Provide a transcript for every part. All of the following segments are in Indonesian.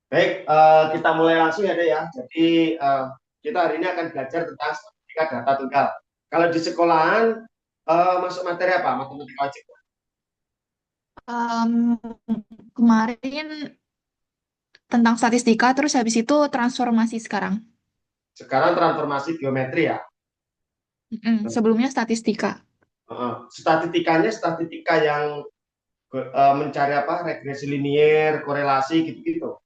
Baik, kita mulai langsung ya, Dek ya. Jadi kita hari ini akan belajar tentang statistika data tunggal. Kalau di sekolahan masuk materi apa? Matematika wajib. Em, Kemarin tentang statistika, terus habis itu transformasi sekarang. Sekarang transformasi geometri ya. Sebelumnya statistika. Statistikanya statistika yang mencari apa? Regresi linier, korelasi gitu-gitu.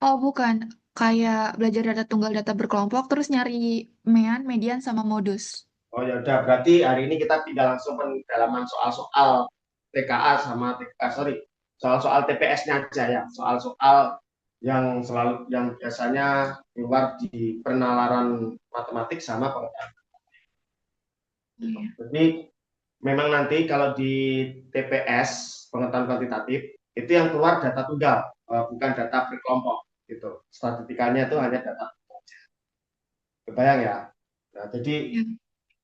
Oh, bukan. Kayak belajar data tunggal data berkelompok, terus nyari mean, median, sama modus. Oh ya udah, berarti hari ini kita tidak langsung pendalaman soal-soal TKA sama sorry, soal-soal TPS-nya aja ya, soal-soal yang selalu yang biasanya keluar di penalaran matematik sama pengetahuan. Iya. Jadi memang nanti kalau di TPS pengetahuan kuantitatif itu yang keluar data tunggal, bukan data berkelompok gitu. Statistikanya itu hanya data. Kebayang ya. Nah, jadi Iya.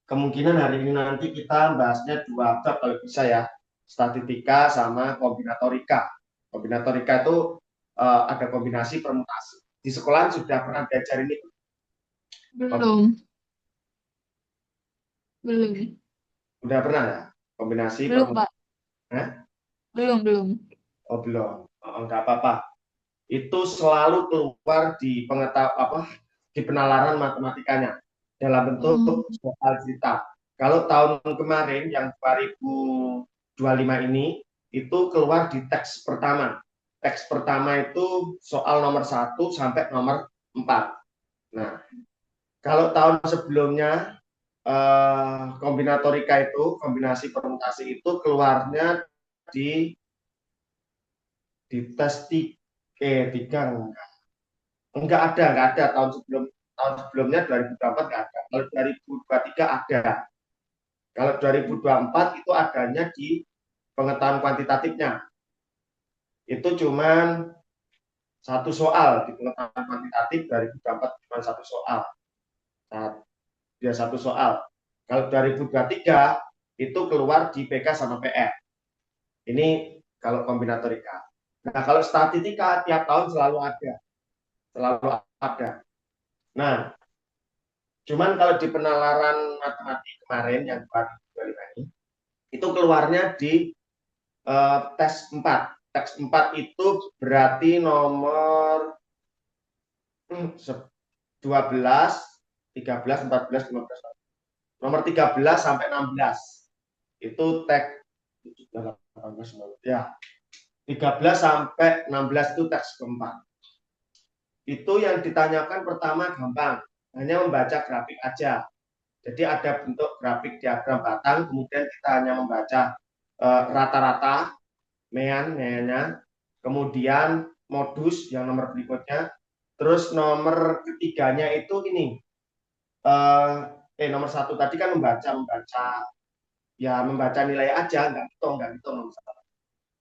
kemungkinan hari ini nanti kita bahasnya dua bab kalau bisa ya, statistika sama kombinatorika. Kombinatorika itu ada kombinasi permutasi. Di sekolah sudah pernah diajarin itu. Belum, belum. Sudah pernah ya? Kombinasi Belum, Pak. permutasi. Hah? Belum, belum. Oh belum. Oh, enggak apa-apa. Itu selalu keluar di di penalaran matematikanya dalam bentuk Hmm. soal cerita. Kalau tahun kemarin yang 2025 ini itu keluar di teks pertama. Teks pertama itu soal nomor 1 sampai nomor 4. Nah, kalau tahun sebelumnya kombinatorika itu, kombinasi permutasi itu keluarnya di tes tiga enggak ada tahun sebelumnya 2024 enggak ada. Kalau 2023 ada. Kalau 2024 itu adanya di pengetahuan kuantitatifnya. Itu cuman satu soal di pengetahuan kuantitatif 2024 cuma satu soal. Nah, dia satu soal. Kalau 2023 itu keluar di PK sama PR. Ini kalau kombinatorika. Nah, kalau statistika tiap tahun selalu ada, selalu ada. Nah, cuman kalau di penalaran matematik kemarin yang 2025 ini, itu keluarnya di tes 4. Tes 4 itu berarti nomor 12, 13, 14, 15. Nomor 13 sampai 16. Itu teks ya. 13 sampai 16 itu teks keempat. Itu yang ditanyakan pertama gampang, hanya membaca grafik aja. Jadi ada bentuk grafik diagram batang, kemudian kita hanya membaca rata-rata, mean-nya, kemudian modus yang nomor berikutnya, terus nomor ketiganya itu ini, nomor satu tadi kan membaca ya membaca nilai aja, nggak hitung nomor satu.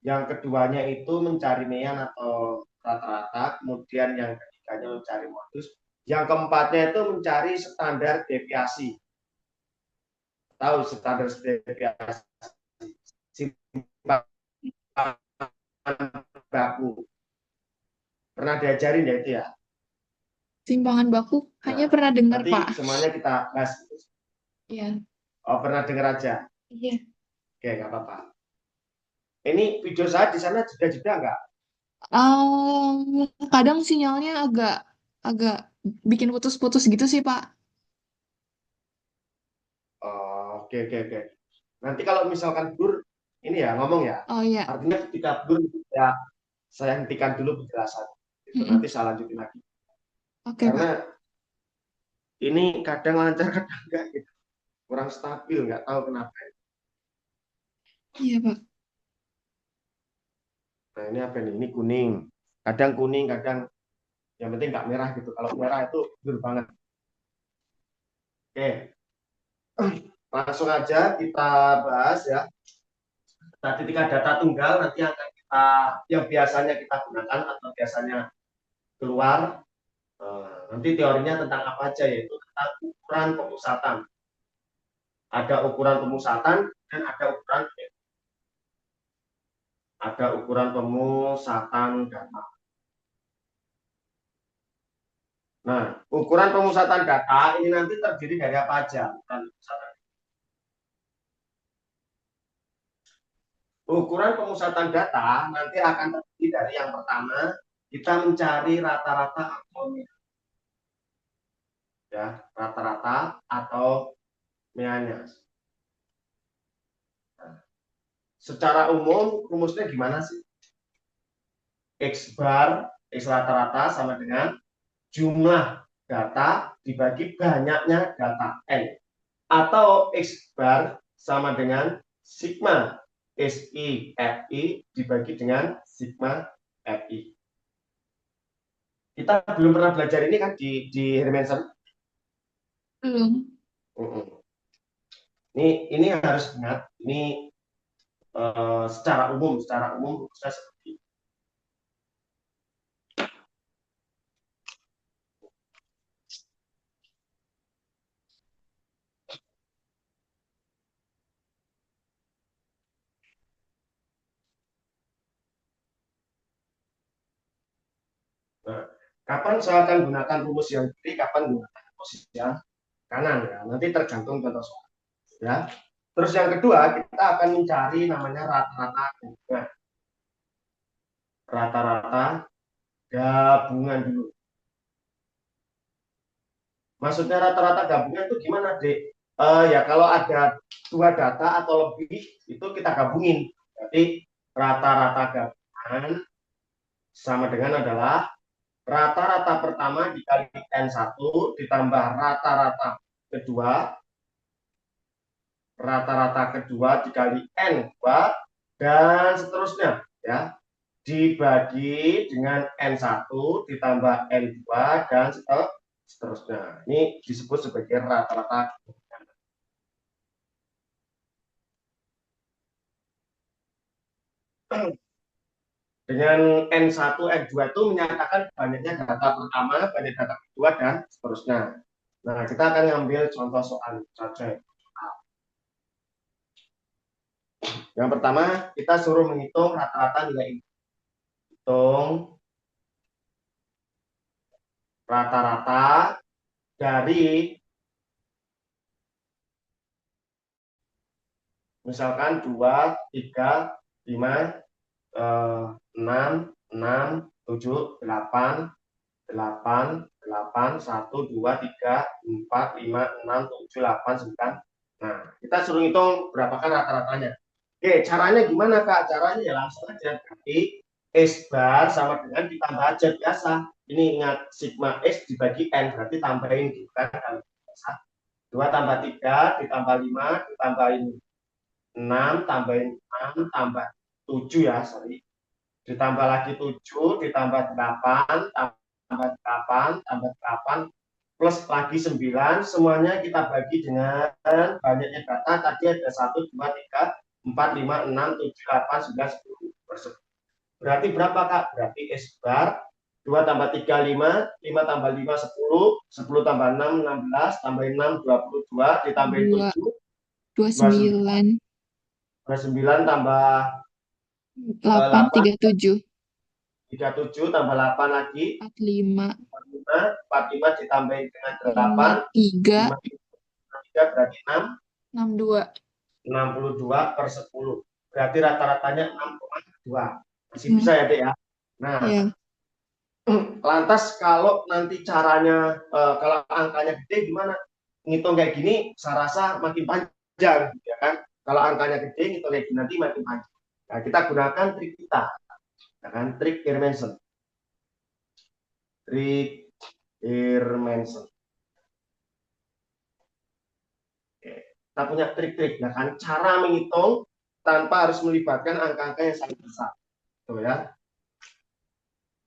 Yang keduanya itu mencari mean atau rata-rata, kemudian yang ketiganya mencari modus, yang keempatnya itu mencari standar deviasi. Tahu standar deviasi? Simpan baku. Pernah diajarin ya itu ya? Simpangan baku hanya Nah, pernah dengar, nanti Pak. semuanya kita bahas. Iya. Oh, pernah dengar aja. Iya. Oke, nggak apa-apa. Ini video saya di sana jeda-jeda nggak? Kadang sinyalnya agak agak bikin putus-putus gitu sih, Pak. Oh, oke, oke, oke. Nanti kalau misalkan Blur, ini ya ngomong ya, Oh iya. artinya ketika Blur ya saya hentikan dulu penjelasan. Itu nanti Mm-mm. saya lanjutin lagi. Oke, Pak. Karena ini kadang lancar, kadang enggak gitu. Kurang stabil, nggak tahu kenapa. Iya, Pak. Nah, ini apa nih? Ini kuning. Kadang kuning, kadang yang penting nggak merah gitu. Kalau merah itu Blur banget. Oke, langsung aja kita bahas ya. Statistika data tunggal nanti akan kita yang biasanya kita gunakan atau biasanya keluar. Nanti teorinya tentang apa aja yaitu tentang ukuran pemusatan. Ada ukuran pemusatan dan ada ukuran ada ukuran pemusatan data. Nah, ukuran pemusatan data ini nanti terdiri dari apa aja? Ukuran pemusatan data nanti akan terdiri dari yang pertama, kita mencari rata-rata atau ya, rata-rata atau meannya. Nah, secara umum rumusnya gimana sih? X bar, X rata-rata sama dengan jumlah data dibagi banyaknya data N. Atau X bar sama dengan sigma SI FI dibagi dengan sigma FI. Kita belum pernah belajar ini kan di Hermansen. Belum. Ini harus ingat, ini secara umum rumusnya seperti ini. Nah, kapan saya akan gunakan rumus yang kiri, kapan gunakan rumus yang kanan ya. Nanti tergantung contoh soal. Ya. Terus yang kedua, kita akan mencari namanya rata-rata gabungan. Rata-rata gabungan dulu. Maksudnya rata-rata gabungan itu gimana, Dek? Ya kalau ada dua data atau lebih, itu kita gabungin. Jadi rata-rata gabungan sama dengan adalah rata-rata pertama dikali N1 ditambah rata-rata kedua dikali N2 dan seterusnya ya, dibagi dengan N1 ditambah N2 dan seterusnya. Ini disebut sebagai rata-rata. Dengan N1, N2 itu menyatakan banyaknya data pertama, banyak data kedua, dan seterusnya. Nah, kita akan ngambil contoh soal saja. Yang pertama, kita suruh menghitung rata-rata nilai ini. Hitung rata-rata dari misalkan 2, 3, 5, 6, 7, 8, 1, 2, 3, 4, 5, 6, 7, 8, 9. Nah, kita suruh hitung berapakah rata-ratanya. Oke, caranya gimana, Kak? Caranya ya langsung aja. Berarti S bar sama dengan ditambah aja biasa. Ini ingat, sigma X dibagi N, berarti tambahin gitu kan. 2 tambah 3 ditambah 5 ditambahin 6 tambahin 6 tambah 7 ya, sorry. Ditambah lagi 7 ditambah 8 tambah 8 tambah 8 plus lagi 9, semuanya kita bagi dengan banyaknya data. Tadi ada 1, 2, 3, 4, 5, 6, 7, 8, 9, 10. Berarti berapa, Kak? Berarti S bar 2 tambah 3, 5, 5 tambah 5, 10, 10 tambah 6, 16, tambahin 6, 22, ditambahin 2, 7, 29, 29 tambah 8, 8, 37, 37 tambah 8 lagi, 45, 45 ditambahin dengan 8, 53, 53 berarti 6, 62. 62/10. Berarti rata-ratanya 6,2. Masih Hmm, bisa ya, Dek ya? Nah, ya. lantas kalau nanti caranya, kalau angkanya gede gimana? Ngitung kayak gini, saya rasa makin panjang, ya kan? Kalau angkanya gede, ngitung kayak gini nanti makin panjang. Nah, kita gunakan trik kita, ya kan? Trik Hermansen. Trik Hermansen. Kita punya trik-trik, ya kan? Cara menghitung tanpa harus melibatkan angka-angka yang sangat besar, tuh ya.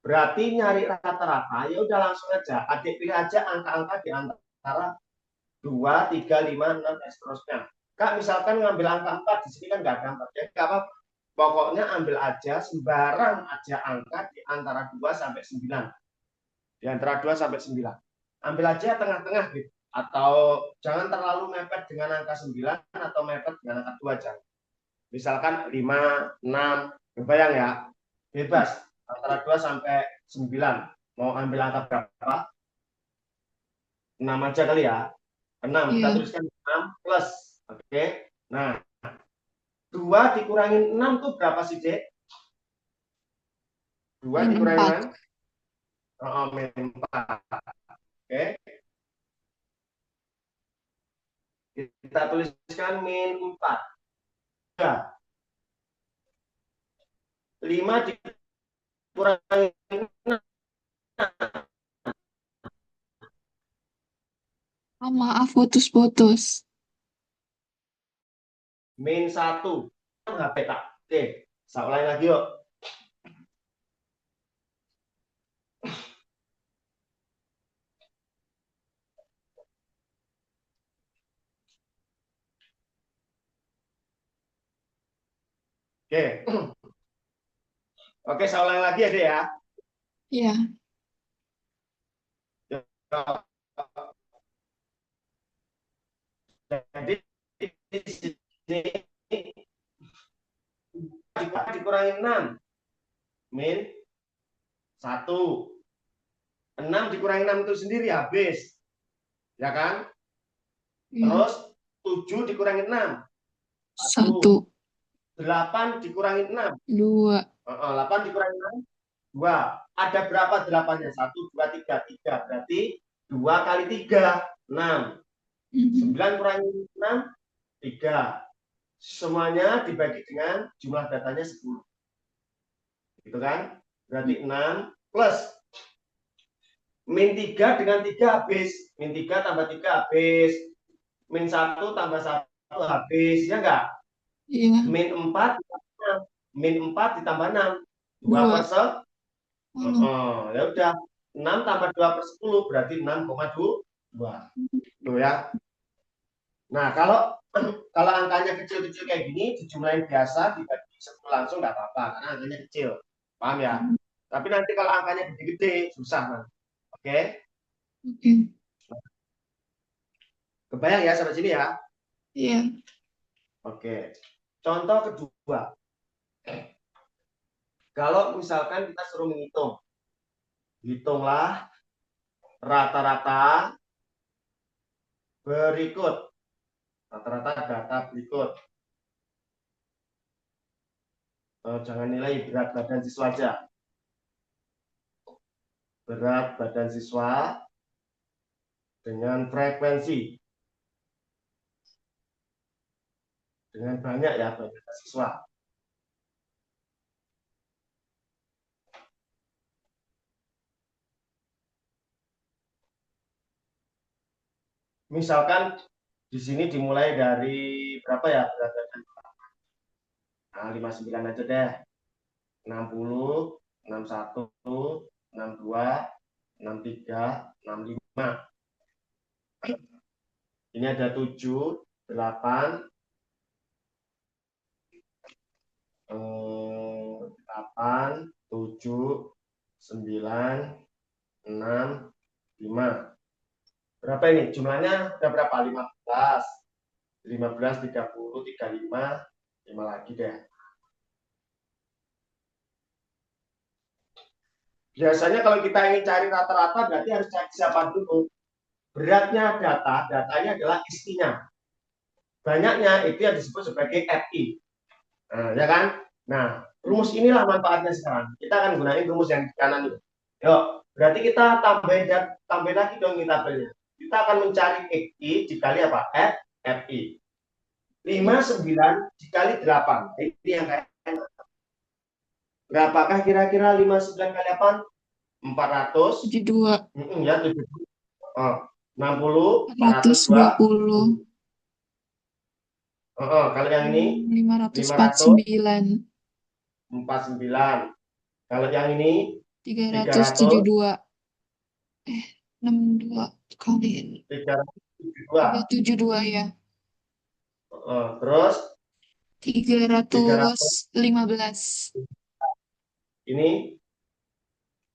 Berarti nyari rata-rata, ya udah langsung aja. Adik pilih aja angka-angka di antara 2, 3, 5, 6, dan seterusnya. Kak, misalkan ngambil angka 4, di sini kan nggak ada 4. Ya, nggak apa-apa. Pokoknya ambil aja, sembarang aja angka di antara 2 sampai 9. Di antara 2 sampai 9. Ambil aja tengah-tengah gitu. Atau jangan terlalu mepet dengan angka 9 atau mepet dengan angka 2. Jangan. Misalkan 5, 6, Kebayang ya? Bebas. Antara 2 sampai 9. Mau ambil angka berapa? 6 aja kali ya. 6. Kita Iya. tuliskan 6 plus. Oke. Nah, 2 dikurangin 6 tuh berapa sih, Dek? 2 Min dikurangin 4. 6? Oh, min 4. Oke. Kita tuliskan min 4. 5 dikurangin 6. Oh, maaf, putus-putus. Min 1. HP tak. Oke. Saya ulangi lagi yuk. Oke. Oke, saya ulangi lagi ya, Dek ya. Iya. Jadi di sini dikurangin 6. Min 1. 6 dikurangi 6 itu sendiri habis. Ya kan? Iya. Terus 7 dikurangi 6. 1. 1, 8 dikurangi 6. 2. 8 dikurangi 6. 2. Ada berapa 8-nya? 1, 2, 3. 3. Berarti 2 kali 3. 6. 9 kurangi 6. 3. Semuanya dibagi dengan jumlah datanya 10. Gitu kan? Berarti 6 plus min 3 dengan 3 habis. Min 3 tambah 3 habis. Min 1 tambah 1 habis. Ya enggak? Iya. Min 4 ditambah 6. Min 4 ditambah 6. 2 per 2. 10. Oh. Ya udah. 6 tambah 2 per 10 berarti 6,2. Tuh ya. Nah, kalau angkanya kecil-kecil kayak gini, dijumlahin biasa, dibagi 10 langsung nggak apa-apa, karena angkanya kecil. Paham ya? Tapi nanti kalau angkanya gede-gede, susah. Nah. Oke? Oke. Kebayang ya sampai sini ya? Iya. Oke. Contoh kedua. Kalau misalkan kita suruh menghitung. Hitunglah rata-rata berikut. Rata-rata data berikut. Jangan nilai berat badan siswa aja. Berat badan siswa dengan frekuensi. Dengan banyak ya banyak siswa. Misalkan di sini dimulai dari berapa ya berat badan? Nah, 59 aja deh. 60, 61, 62, 63, 65. Ini ada 7, 8, 8, 7, 9, 6, 5. Berapa ini? Jumlahnya ada berapa? 15, 15, 30, 35, 5 lagi deh. Biasanya kalau kita ingin cari rata-rata berarti harus cari siapa dulu. Beratnya datanya adalah istinya. Banyaknya itu yang disebut sebagai FI. Nah, ya kan? Nah, rumus inilah manfaatnya sekarang. Kita akan gunain rumus yang di kanan itu. Yuk, berarti kita tambahin lagi dong ini tabelnya. Kita akan mencari XI dikali apa? FI. 59 dikali 8. Ini yang kayak berapakah kira-kira 59 kali 8? 400. 72. Ya, 70. Oh, 60, 402. 120. Kalau yang ini 500, 549. 49. Kalau yang ini 300, 372. 62 kali 372. 372 ya. Terus 300, 315. ini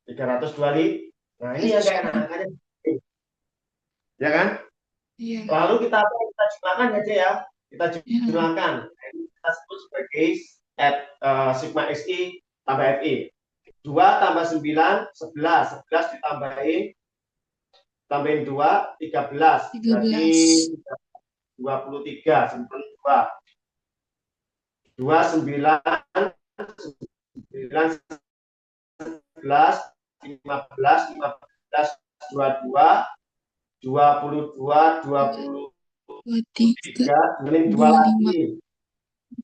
325. Nah, ini yang kayak angkanya. Ya kan? Iya. Lalu kita jumlahkan aja ya. Kita Ya. jumlahkan. Nah, ini kita sebut sebagai sigma SI tambah FI. 2 tambah 9, 11. 11 tambahin 2, 13. Berarti 13. 23. Simpan 2. 2, 9, 9, 11, 15, 15, 22, 22, 23, 23, kemudian 2 25, lagi.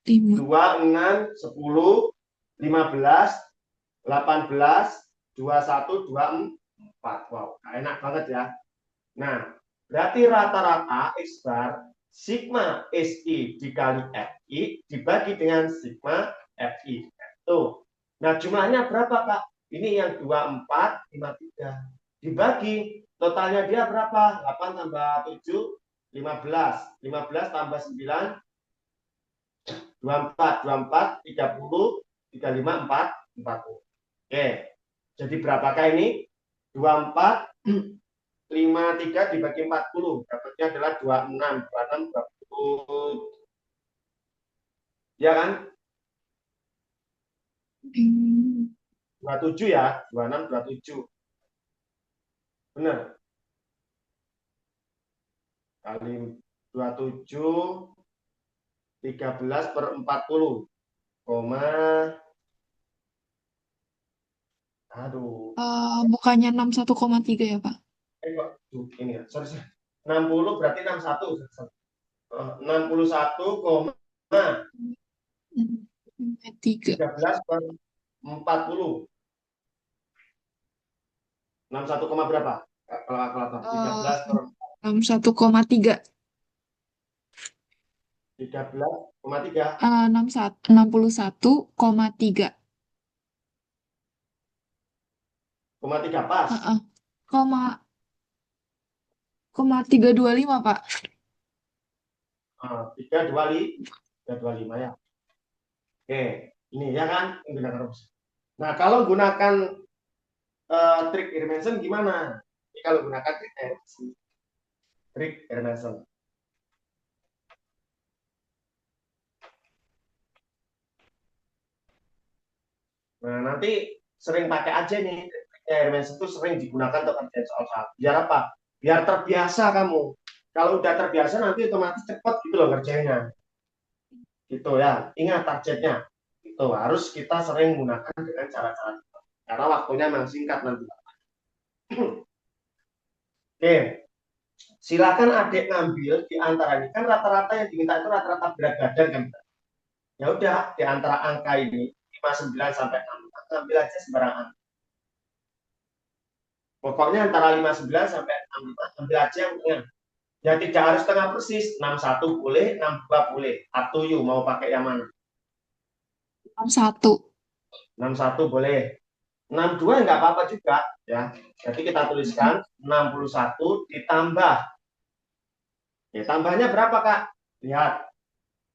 5. 2, 6, 10, 15, 18, 21, 24. Wow, enak banget ya. Nah, berarti rata-rata X bar sigma SI dikali FI dibagi dengan sigma FI. Tuh. Nah, jumlahnya berapa, Kak? Ini yang 24, 53. Dibagi, totalnya dia berapa? 8 tambah 7, 15. 15 tambah 9, 24. 24, 30, 35, 4, 40. Oke. Jadi berapakah ini? 24, 53 dibagi 40. Dapatnya adalah 26. 26, 20. Ya kan? 27 ya. 26, 27. Benar. Kali 27, 13 per 40. Koma. Aduh. Bukannya 61,3 ya, Pak? Kok ini ya. Sorry, sorry. 60 berarti 61. 61,13 3. per 40. 61, berapa? Kalau kalkulator 13 per 61,3. 13,3. 61,3. 3 pas. Koma 325, Pak. 325 ya. Oke, ini ya kan menggunakan rumus. Nah, kalau gunakan trik Hermansen gimana? Ini kalau gunakan trik Hermansen. Nah, nanti sering pakai aja nih triknya Hermansen itu sering digunakan untuk kerjaan soal. Biar apa? Biar terbiasa kamu. Kalau udah terbiasa nanti otomatis cepat gitu loh ngerjainnya. Gitu ya. Ingat targetnya. Itu harus kita sering menggunakan dengan cara-cara itu. Karena waktunya memang singkat nanti. Oke, silakan adik ngambil di antara ini. Kan rata-rata yang diminta itu rata-rata berat badan kan. Ya udah, di antara angka ini 59 sampai 64, ambil aja sembarangan. Pokoknya antara 59 sampai 65, ambil aja yang tengah. Ya tidak harus tengah persis, 61 boleh, 62 boleh. Up to you, mau pakai yang mana? 61. 61 boleh. 62 nggak apa-apa juga. Ya. Jadi kita tuliskan 61 ditambah. Ya, tambahnya berapa, Kak? Lihat.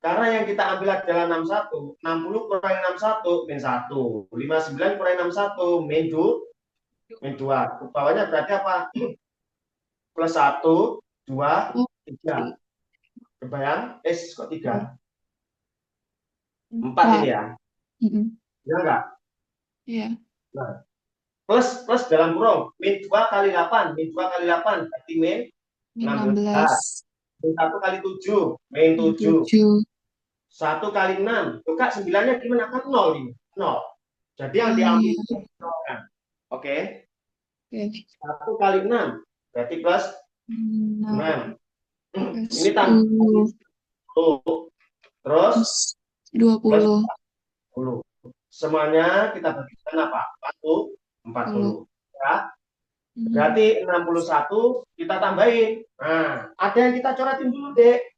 Karena yang kita ambil adalah 61. 60 kurangi 61, min 1. 59 kurangi 61, min 2. Ke bawahnya berarti apa? Plus 1, 2, 3. Kebayang? Kok 3? 4 ini ya. Ya enggak? Iya. Nah, plus dalam kurung. Min 2 kali 8. Min 2 kali 8. Berarti min 16. 16. Min 1 kali 7. Min 7. 7. 1 kali 6. Tuh, Kak, 9-nya gimana? Kan 0 ini. 0. Jadi yang Oh, diambil iya. itu 0 kan. Oke. Oke. 1 kali 6. Berarti plus 6 6. plus Ini tambah 10 10. Terus plus plus 20. 40. Semuanya kita bagikan apa? 40. Ya. Berarti 61 kita tambahin. Nah, ada yang kita coretin dulu, Dek.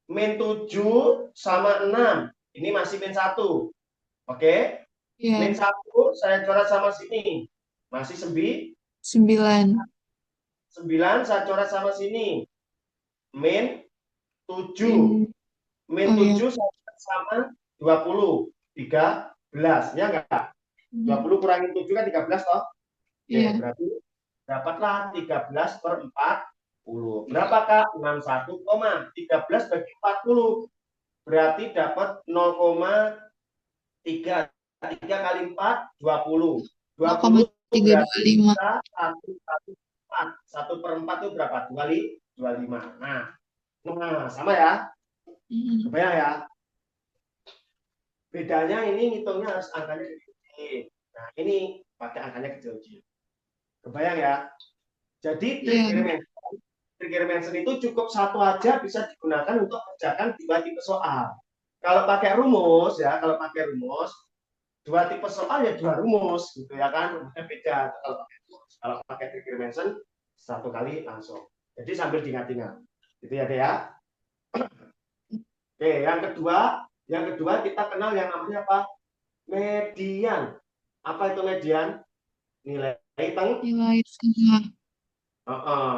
Min 7 sama 6. Ini masih min 1. Oke? Iya. Min 1 saya coret sama sini. Masih 9. 9 saya coret sama sini. Min 7. Min Oh, iya. 7 saya coret sama 20. 13. Ya enggak? 20 kurangi 7 kan 13 toh? Oke, Iya. berarti dapatlah 13 per 40. Berapa, Kak? 61, 13 bagi 40. Berarti dapat 0,13. 3. 3 kali 4, 20. 20 itu berarti 0,325. bisa 1/4. 1/4 itu berapa? 25. Nah, sama ya. Hmm. Kebayang ya? Bedanya ini ngitungnya harus angkanya kecil. Nah, ini pakai angkanya kecil-kecil. Kebayang ya? Jadi Iya. trik Riemann itu cukup satu aja bisa digunakan untuk mengerjakan dua tipe soal. Kalau pakai rumus ya, dua tipe soal ya dua rumus gitu ya kan, rumusnya beda kalau pakai rumus. Kalau pakai trik Riemann satu kali langsung. Jadi sambil diingat-ingat. Gitu ya, deh ya. Oke, yang kedua kita kenal yang namanya apa? Median. Apa itu median? Nilai Nilai tengah.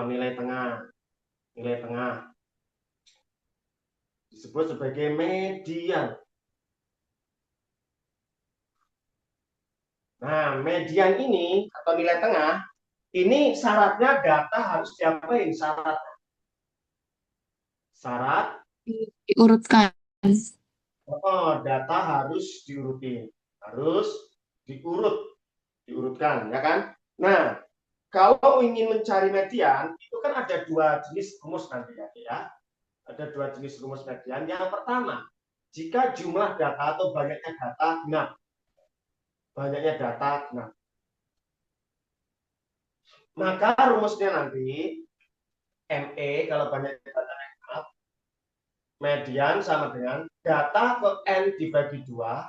nilai tengah. Nilai tengah disebut sebagai median. Nah, median ini atau nilai tengah ini syaratnya data harus diapain? Syarat Diurutkan. data harus diurutin, harus diurutkan, ya kan? Nah, kalau ingin mencari median itu kan ada dua jenis rumus nanti ya. Ada dua jenis rumus median. Yang pertama, jika jumlah data atau banyaknya data genap, maka rumusnya nanti ME kalau banyak data genap, median sama dengan data ke N dibagi 2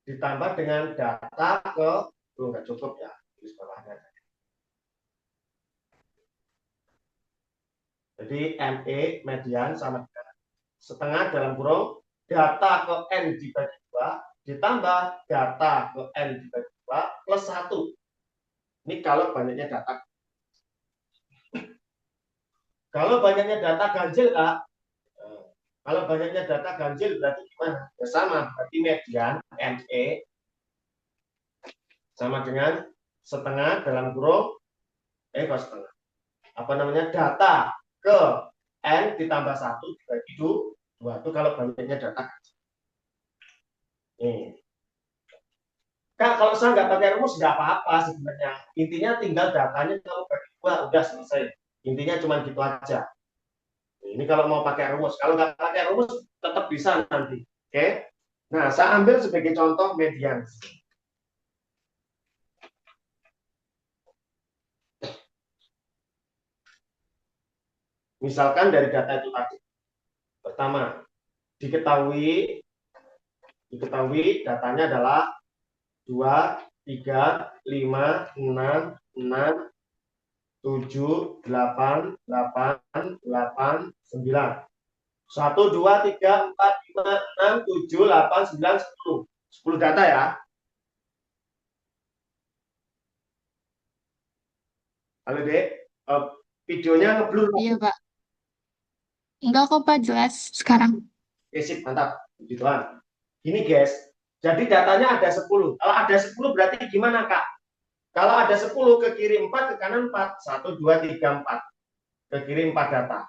ditambah dengan data ke nggak cukup ya, tulis bawahnya. Jadi ME median sama dengan setengah dalam kurung data ke N dibagi 2 ditambah data ke N dibagi 2 plus 1. Ini kalau banyaknya data. Kalau banyaknya data ganjil, Kak. Kalau banyaknya data ganjil berarti gimana? Ya sama, berarti median ME sama dengan setengah dalam kurung kok setengah. Apa namanya? Data ke N ditambah 1 dibagi 2 itu kalau banyaknya data ganjil. Nih. Kak, kalau saya nggak pakai rumus nggak apa-apa sebenarnya. Intinya tinggal datanya kamu bagi 2 udah selesai. Intinya cuma gitu aja. Ini kalau mau pakai rumus. Kalau nggak pakai rumus tetap bisa nanti. Oke? Nah, saya ambil sebagai contoh median. Misalkan dari data itu tadi. Pertama, diketahui datanya adalah 2, 3, 5, 6, 6, 7, 8, 8, 8, 9. 1, 2, 3, 4, 5, 6, 7, 8, 9, 10. 10 data ya. Halo, Dek. Videonya ngeblur. Iya, Pak. Enggak kok, Pak. Jelas sekarang. Sip, mantap. Gituan. Gini, guys. Jadi datanya ada 10. Kalau ada 10 berarti gimana, Kak? Kalau ada 10 ke kiri 4, ke kanan 4. 1, 2, 3, 4. Ke kiri 4 data.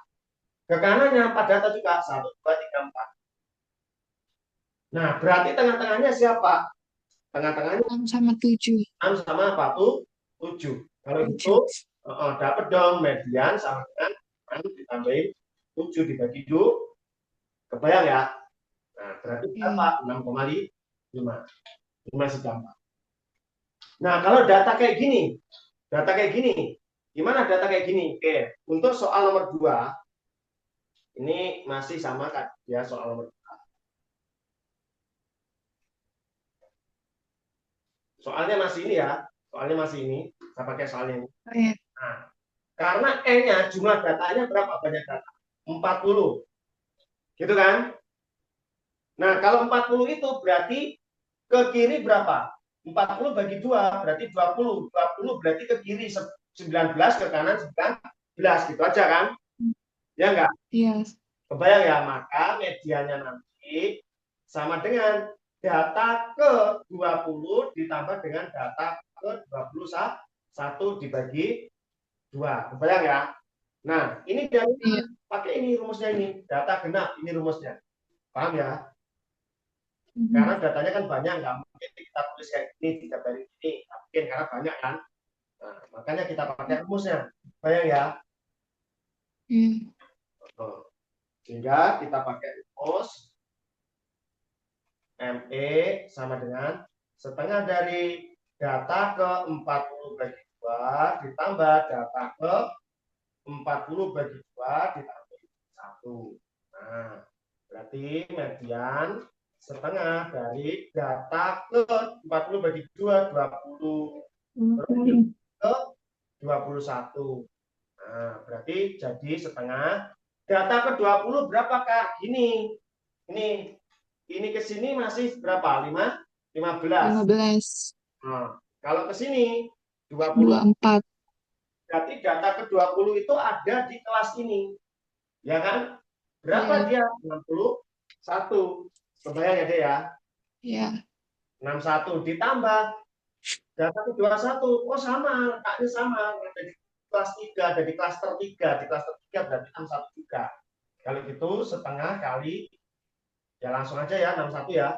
Ke kanannya 4 data juga. 1, 2, 3, 4. Nah, berarti tengah-tengahnya siapa? Tengah-tengahnya 6 sama 7. 6 sama apa tuh? 7. Kalau itu 7. dapat dong median sama dengan 6 ditambahin 7 dibagi 2. Kebayang ya? Nah, berarti berapa? Iya. 6,5. Ini masih gampang. Nah, kalau data kayak gini, gimana data kayak gini? Oke, untuk soal nomor 2, ini masih sama kan? Ya, soal nomor 2. Soalnya masih ini ya, soalnya masih ini. Saya pakai soalnya ini. Oh, iya. Nah, karena N-nya jumlah datanya berapa banyak data? 40. Gitu kan? Nah, kalau 40 itu berarti ke kiri berapa? 40 bagi 2 berarti 20. 20 berarti ke kiri 19, ke kanan 19. Gitu aja kan? Ya enggak? Iya. Kebayang ya? Maka medianya nanti sama dengan data ke 20 ditambah dengan data ke 21 dibagi 2. Kebayang ya? Nah, ini dari Iya. pakai ini rumusnya ini. Data genap, ini rumusnya. Paham ya? Karena Mhm. datanya kan banyak, nggak mungkin kita tulis kayak gini, tidak dari ini, nggak mungkin karena banyak kan. Nah, makanya kita pakai rumusnya. Bayang ya. Iya. Oh. Sehingga kita pakai rumus ME sama dengan setengah dari data ke 40 bagi 2 ditambah data ke 40 bagi 2 ditambah 1. Nah, berarti median setengah dari data ke 40 bagi 2, 20. Terus ke 21. Nah, berarti jadi setengah. Data ke 20 berapa, Kak? Ini ini ke sini masih berapa? 15. 15. Nah, kalau ke sini 20, 24. berarti data ke 20 itu ada di kelas ini. Ya kan? Berapa Iya. dia? 61. Kebayang ya, Dek ya? Iya. 61 ditambah data ke 21. Oh, sama, letaknya sama. Ada di kelas 3, ada di klaster 3. Di klaster 3 berarti 61 juga. Kalau gitu setengah kali, ya langsung aja ya, 61 ya.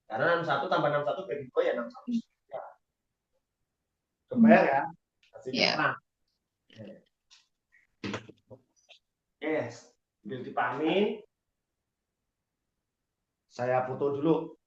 Karena 61 tambah 61 bagi 2 ya 61. Hmm. Kebayang ya? Hasilnya. Iya. Nah, yes. Biar dipahami, saya foto dulu.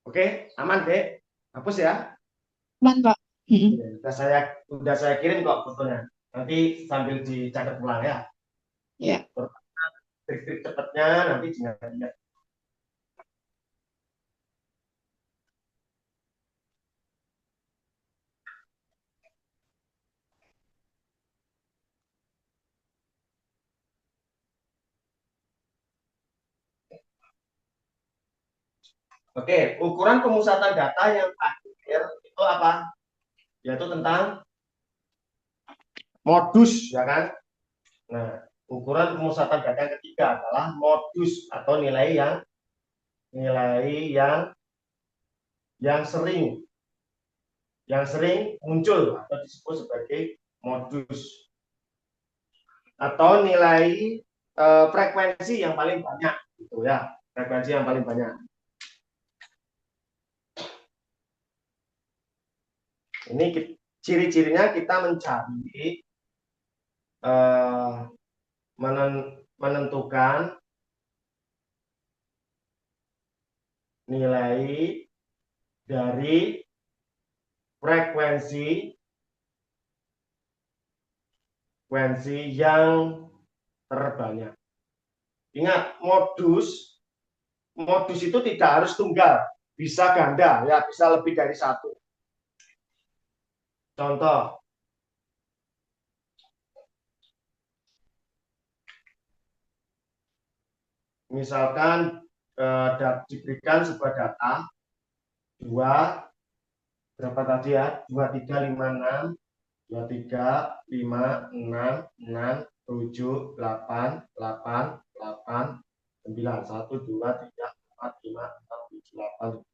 Oke, aman, Dek? Hapus ya. Aman, Pak. Mm-mm. Udah saya kirim kok fotonya. Nanti sambil dicatat ulang ya. Iya. Trik-trik cepatnya nanti diingat. Oke, ukuran pemusatan data yang akhir itu apa? Yaitu tentang modus, ya kan? Nah, ukuran pemusatan data yang ketiga adalah modus atau nilai yang sering muncul atau disebut sebagai modus atau nilai frekuensi yang paling banyak gitu ya, frekuensi yang paling banyak. Ini ciri-cirinya kita mencari eh, menentukan nilai dari frekuensi yang terbanyak. Ingat, modus itu tidak harus tunggal, bisa ganda, ya bisa lebih dari satu. Contoh, misalkan diberikan sebuah data dua, berapa tadi ya, 2356, 235666 7 8 8 8 9 1 2 3 4 5 6 7 8.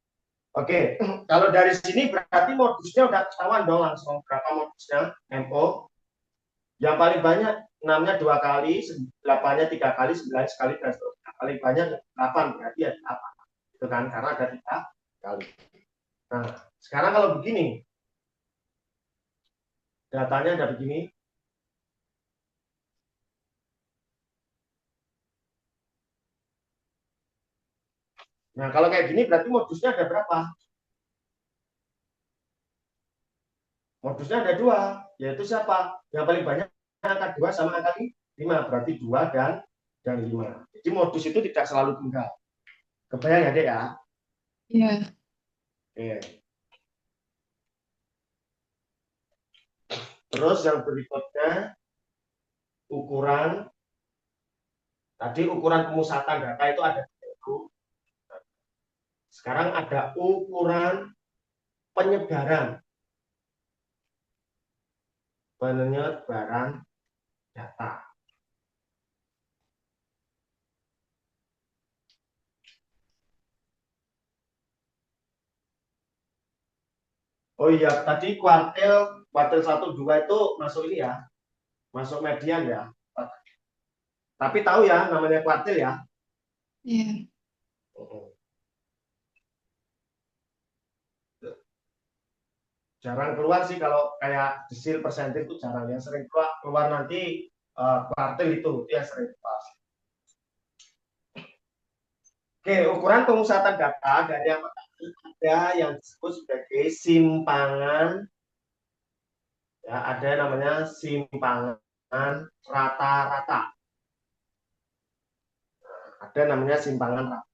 Oke, kalau dari sini berarti modusnya udah ketahuan dong langsung berapa modusnya MO. Yang paling banyak 6-nya 2 kali, 8-nya 3 kali, 9 sekali dan seterusnya. Paling banyak 8 berarti ya 8. Itu kan karena ada 3 kali. Nah, sekarang kalau begini, datanya ada begini. Nah, kalau kayak gini berarti modusnya ada berapa? Modusnya ada 2, yaitu siapa? Yang paling banyak angka 2 sama angka 5, berarti 2 dan 5. Jadi modus itu tidak selalu tunggal. Kebayang ya, Dek ya? Iya. Oke. Terus yang berikutnya, ukuran. Tadi ukuran pemusatan data itu ada itu. Sekarang ada ukuran penyebaran. Penyebaran data. Oh iya, tadi kuartil 1 2 itu masuk ini ya, masuk median ya. Tapi tahu ya namanya kuartil ya. Iya. Jarang keluar sih kalau kayak desil persentil itu jarang, yang sering keluar nanti kuartil itu yang sering keluar. Oke, ukuran pemusatan data dari yang ada yang disebut sebagai simpangan, ya ada namanya simpangan rata-rata, ada namanya simpangan rata.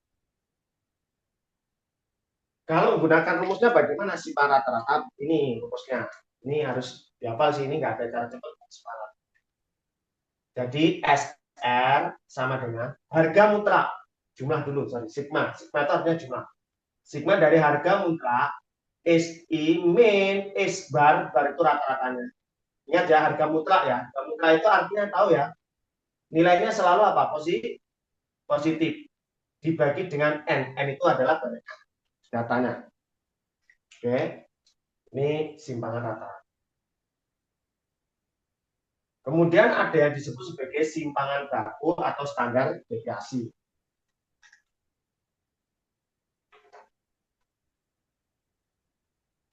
Kalau menggunakan rumusnya bagaimana simpangan rata-rata? Ini rumusnya. Ini harus dihafal sih, ini nggak ada cara cepat simpangan. Jadi SR sama dengan harga mutlak. Jumlah dulu, sorry, sigma. Sigma itu artinya jumlah. Sigma dari harga mutlak, SI min S bar, bar itu rata-ratanya. Ingat ya, harga mutlak ya. Harga mutlak itu artinya tahu ya, nilainya selalu apa? Positif. Positif. Dibagi dengan N. N itu adalah banyak datanya. Oke, ini simpangan rata. Kemudian ada yang disebut sebagai simpangan baku atau standar deviasi.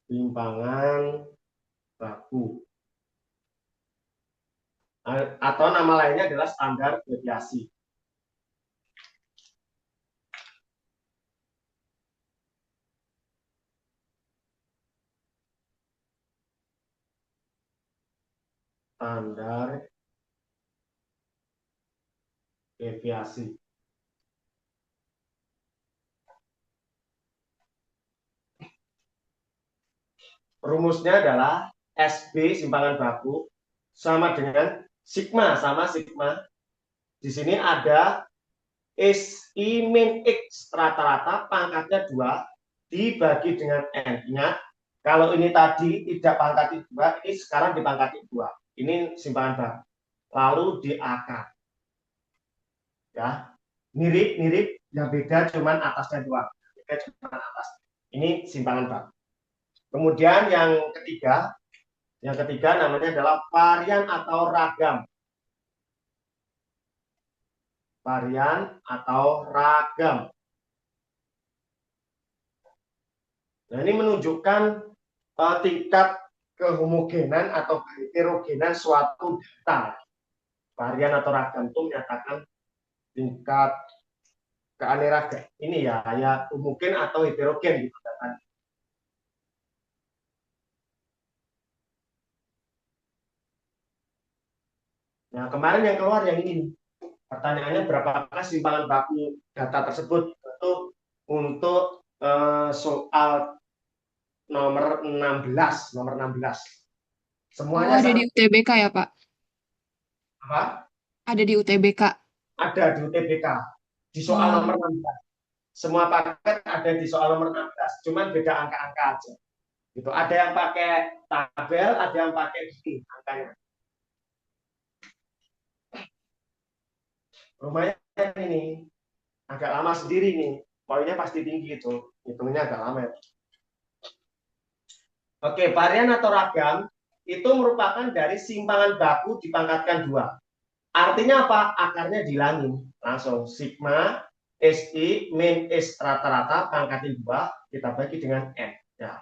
Simpangan baku. Atau nama lainnya adalah standar deviasi. Standar deviasi. Rumusnya adalah SB simpangan baku sama dengan sigma sama sigma. Di sini ada SI min X rata-rata pangkatnya 2 dibagi dengan N. Ingat, kalau ini tadi tidak pangkati 2, ini sekarang dipangkati 2. Ini simpangan baku. Lalu diakar. Ya, mirip-mirip, yang beda cuman atasnya 2. Beda cuman atas. Ini simpangan baku. Kemudian yang ketiga namanya adalah varian atau ragam. Varian atau ragam. Nah, ini menunjukkan tingkat kehomogenan atau heterogenan suatu data. Varian atau ragam itu menyatakan tingkat keanekaragaman ini ya homogen atau heterogen gitu kan. Nah, kemarin yang keluar yang ini. Pertanyaannya berapakah simpangan baku data tersebut? Itu untuk soal nomor 16, Oh, Semuanya ada di sama. UTBK ya, Pak? Apa? Ada di UTBK. Ada di UTBK di soal Oh, nomor 16. Semua paket ada di soal nomor 16, cuman beda angka-angka aja. Gitu. Ada yang pakai tabel, ada yang pakai gini angkanya. Lumayan ini, agak lama sendiri nih. Poinnya pasti tinggi itu, hitungnya agak lama. Oke, varian atau ragam itu merupakan dari simpangan baku dipangkatkan 2. Artinya apa? Akarnya dihilangin. Langsung sigma SI min S rata-rata pangkatin 2 kita bagi dengan N. Ya.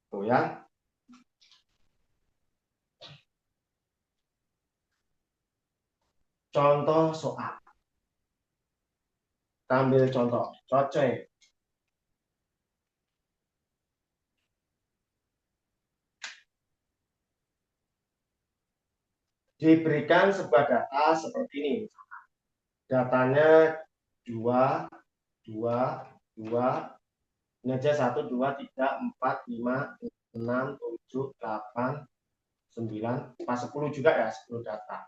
Tuh ya. Contoh soal. Kita ambil contoh. Cocok. diberikan sebuah data seperti ini. Datanya 2, 2, 2, ini aja 1, 2, 3, 4, 5, 6, 7, 8, 9, pas 10 juga ya, 10 data.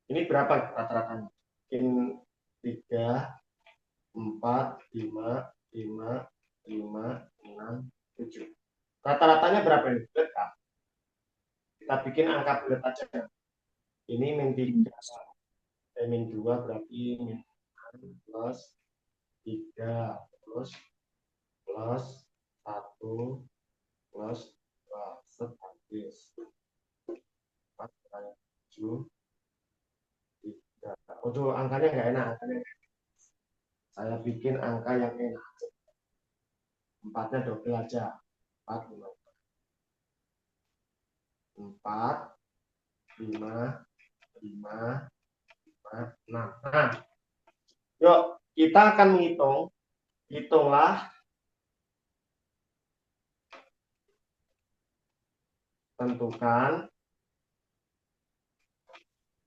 Ini berapa rata-ratanya? Mungkin 3, 4, 5, 5, 5, 6, 7. Rata-ratanya berapa ini? Bulat Kak? Kita bikin angka bulat aja. Ini min 3, min 2 berarti min 6 plus 3 plus 1 plus 2 set habis. 4 kali 7, 3. Oh, angkanya nggak enak. Saya bikin angka yang enak. 4-nya double aja. 4, 5. 4, 5, 5, 6. Nah, yuk kita akan menghitung. Hitunglah, tentukan.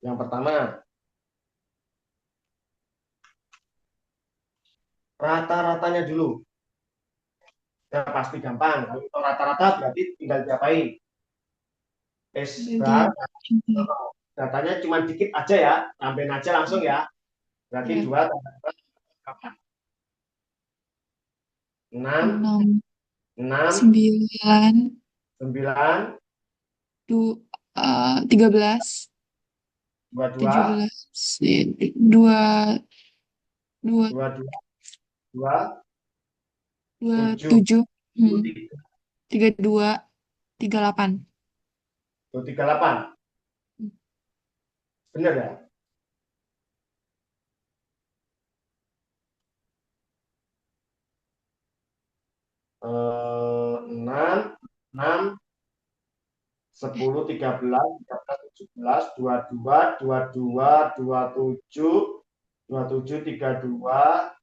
Yang pertama, rata-ratanya dulu. Ya pasti gampang. Kalau itu rata-rata berarti tinggal diapain? S bar, datanya cuma dikit aja ya, tambahin aja langsung ya. Berarti 2 tambah 2, 6, 6, 9, 9, 13, 22, 17, 2, 2, 22, 2, 7, 7, 3, 32, 38. 38. Benar ya? Eh, 6, 6, 10, 13, 14, 17, 22, 22, 27, 27, 32,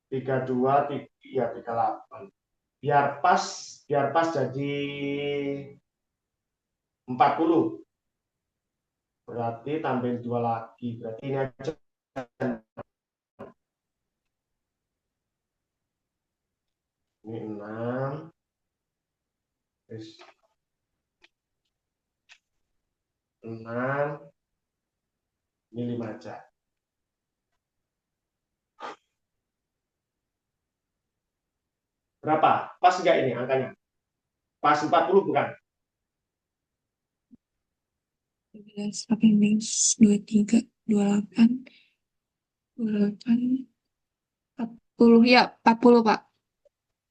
32, 3, ya 38. Biar pas jadi 40. Berarti tambahin 2 lagi. Berarti ini aja. Ini 6. 6. Ini 5 aja. Berapa? Pas enggak ini angkanya? Pas 40 bukan? 12, 18, 23, 28, 28, 40. Ya, 40, Pak.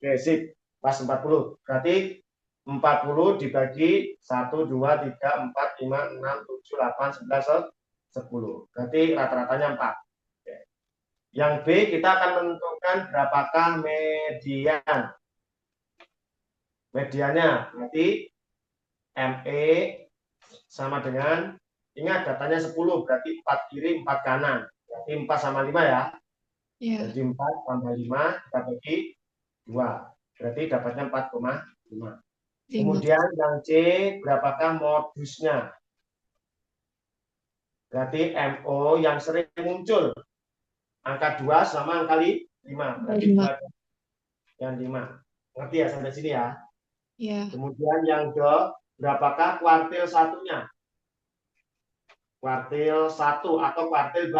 Oke, sip. Pas 40. Berarti 40 dibagi 1, 2, 3, 4, 5, 6, 7, 8, 9, 10. Berarti rata-ratanya 4. Oke. Yang B kita akan menentukan berapakah median. Mediannya berarti ME sama dengan, ingat datanya 10, berarti 4 kiri, 4 kanan. Berarti 4 sama 5 ya. Ya, Jadi 4 tambah 5 kita bagi 2. Berarti dapatnya 4,5. 5. Kemudian yang C, berapakah modusnya? Berarti MO yang sering muncul. Angka 2 sama angka 5. Berarti 5. 2 dan 5. Ngerti ya sampai sini ya? Ya, Kemudian yang D, berapakah kuartil satunya? Kuartil 1 atau kuartil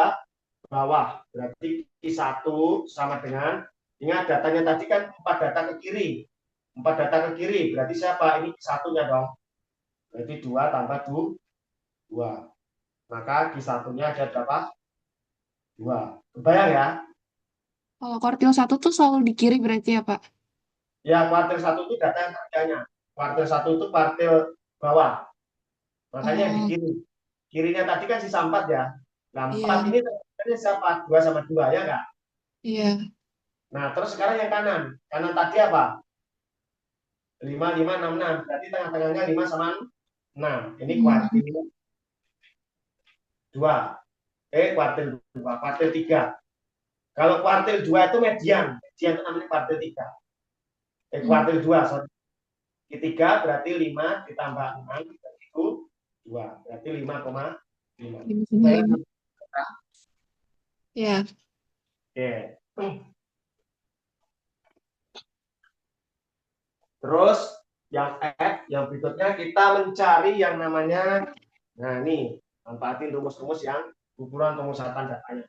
bawah. Berarti Q1 sama dengan, ingat datanya tadi kan 4 data ke kiri. 4 data ke kiri, berarti siapa? Ini Q1-nya dong. Berarti 2 tambah 2. Maka Q1-nya ada berapa? 2. Kebayang ya? kalau kuartil 1 tuh selalu di kiri berarti ya, Pak? Ya, kuartil 1 itu data yang kerjanya. Kuartil 1 itu kuartil bawah. Makanya yang di Oh, kiri. Kirinya tadi kan sisa 4 ya. Nah, 4 iya, ini terjadi siapa? 2 sama 2 ya enggak? iya. Nah, terus sekarang yang kanan. Kanan tadi apa? 5, 5, 6, 6. Berarti tengah-tengahnya 5 sama 6. Ini Hmm, kuartil 2. Kuartil 2. Kuartil 3. Kalau kuartil 2 itu median. Median itu namanya kuartil 3. Hmm. Kuartil 2, sorry. Ketiga berarti 5 ditambah 6 itu 2. Berarti 5,5. 5,5. Ya. Oke. Terus yang F, yang berikutnya kita mencari yang namanya, nah ini, manfaatin rumus-rumus yang ukuran pemusatan datanya.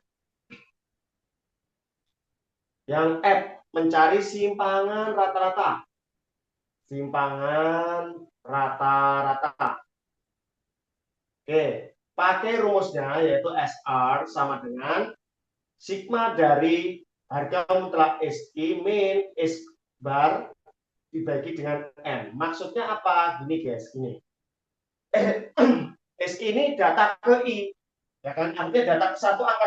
Yang F, mencari simpangan rata-rata. Simpangan rata-rata. Oke, pakai rumusnya yaitu SR sama dengan sigma dari harga mutlak SI min S bar dibagi dengan N. Maksudnya apa? Gini guys, gini. S ini data ke I. Ya kan? Artinya data ke 1 angka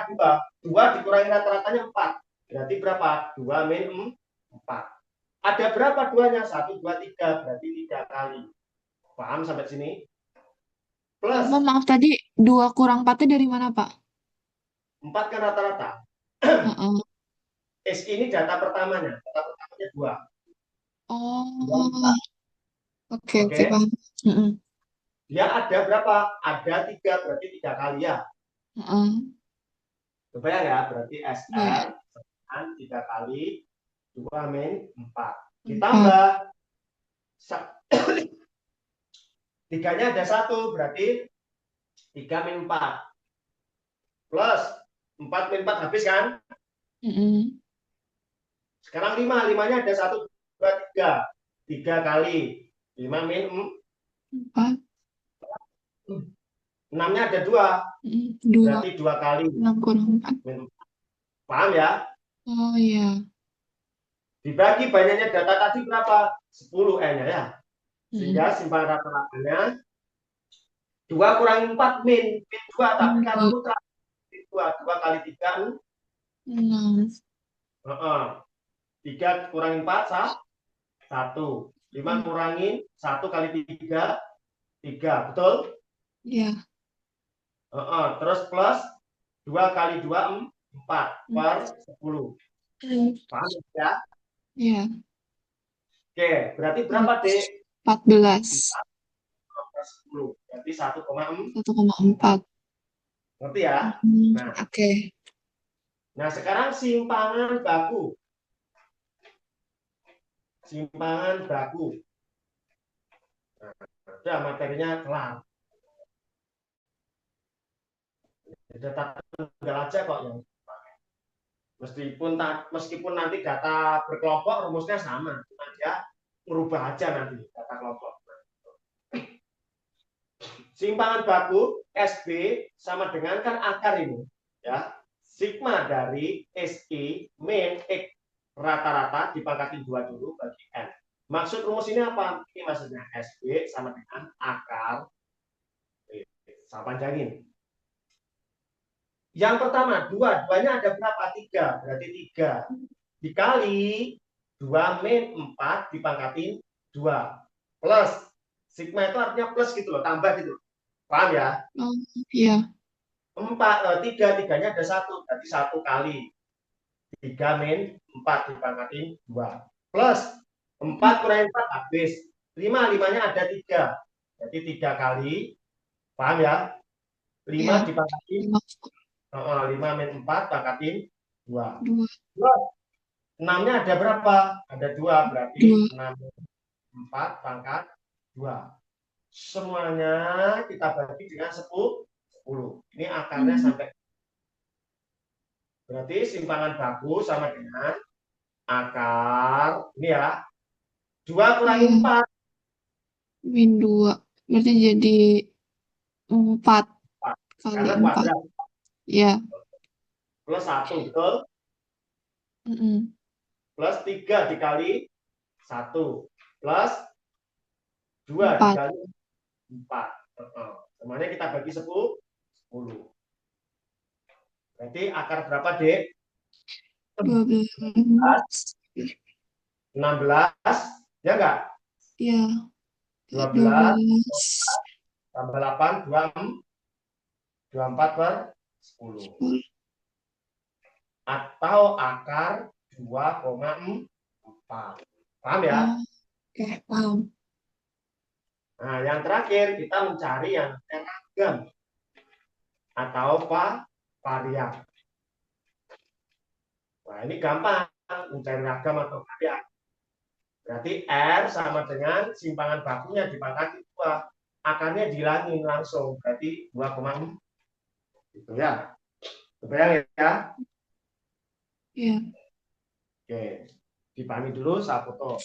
2. 2 dikurangi rata-ratanya 4. Berarti berapa? 2 min 4. Ada berapa duanya? 1, 2, 3. Berarti 3 kali. Paham sampai sini? Plus Pak, maaf tadi 2 kurang 4 dari mana, Pak? 4 kan rata-rata. Heeh. S ini data pertamanya. Data pertamanya 2. Oh, oke, oke, Oke. paham. Heeh. Dia ada berapa? Ada 3. Berarti 3 kali ya. Heeh. Kebayang ya? Berarti SR Ya, 3 kali 2 min 4. 4. Ditambah tiganya ada 1. Berarti 3 min 4. Plus 4 min 4 habis kan? Heeh. Sekarang 5. 5-nya ada 1, 2, 3. 3 kali 5 min 4. 6-nya ada 2. 2, Berarti 2 kali 6 kurang 4. min 4. Paham ya? Oh, iya. Dibagi banyaknya data tadi berapa? 10 N-nya ya. Heeh. Sehingga simpangan rata-ratanya 2 kurangi 4 min 2. Tapi karena 2, mutlak 2. 2 kali 3 6. 3 kurangi 4 1. 5 kurangi 1 kali 3 3. Betul? Iya. Terus plus 2 kali 2 4 Hmm. per 10. Paham ya? Iya. Oke, berarti berapa, Dek? 14. 4 per 10. Berarti 1,4. 1,4. Ngerti ya? Nah, Oke. nah sekarang simpangan baku. Simpangan baku. Nah, udah materinya kelar. Data tunggal aja kok yang meskipun nanti data berkelompok rumusnya sama, cuma dia merubah aja nanti data kelompok. Simpangan baku SB sama dengan kan akar ini, ya. Sigma dari SI min X rata-rata dipangkatin 2 dulu bagi N. Maksud rumus ini apa? Ini maksudnya SB sama dengan akar. Saya panjangin. Yang pertama, 2. 2-nya ada berapa? 3. Berarti 3 dikali 2 min 4 dipangkatin 2. Plus. Sigma itu artinya plus gitu loh, tambah gitu. Paham ya? Oh, iya. 3, 3-nya ada 1. Berarti 1 kali 3 min 4 dipangkatin 2. Plus 4 kurangi 4 habis. 5, 5-nya ada 3. Berarti 3 kali. Paham ya? 5 Iya. dipangkatin 5, 5 min 4 pangkatin 2. 2, 6-nya ada berapa? Ada 2. Berarti 2. 6 min 4 pangkat 2. Semuanya kita bagi dengan 10. Ini akarnya sampai. Berarti simpangan baku sama dengan akar. Ini ya. 2 kurangi Iya. 4. Min 2. Berarti jadi 4 kali Karena 4. kuadrat. Iya. Plus 1. Betul? Mm-mm. Plus 3 dikali 1. Plus 2 4. dikali 4. Semuanya kita bagi 10. Berarti akar berapa, Dek? 12. 16. Ya enggak? Iya. 12 12. tambah 8, 24 per 10. 10. atau akar 2,4. Paham ya? Oh, oke, paham. Nah, yang terakhir kita mencari yang ragam atau varian. Nah, ini gampang mencari ragam atau varian. Berarti R sama dengan simpangan bakunya dipangkati 2. Akarnya dihilangin langsung. Berarti 2,4. Gitu ya. Kebayang ya? Iya. Oke. Dipahami dulu, saya foto.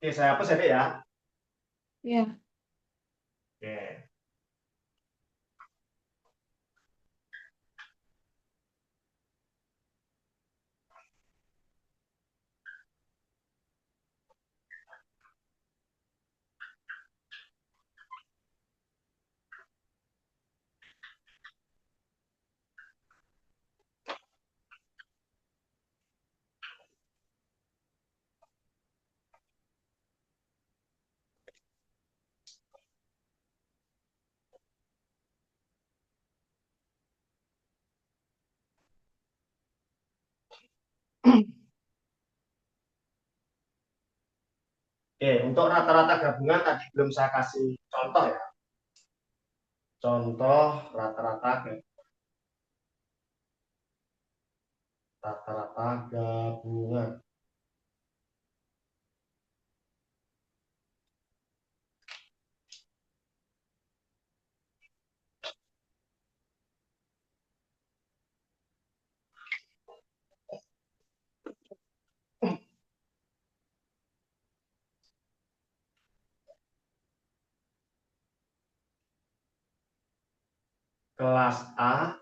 Oke, saya hapus ya, Dek, ya. Iya. Oke. Oke, untuk rata-rata gabungan tadi belum saya kasih contoh ya. Contoh rata-rata gabungan. Kelas A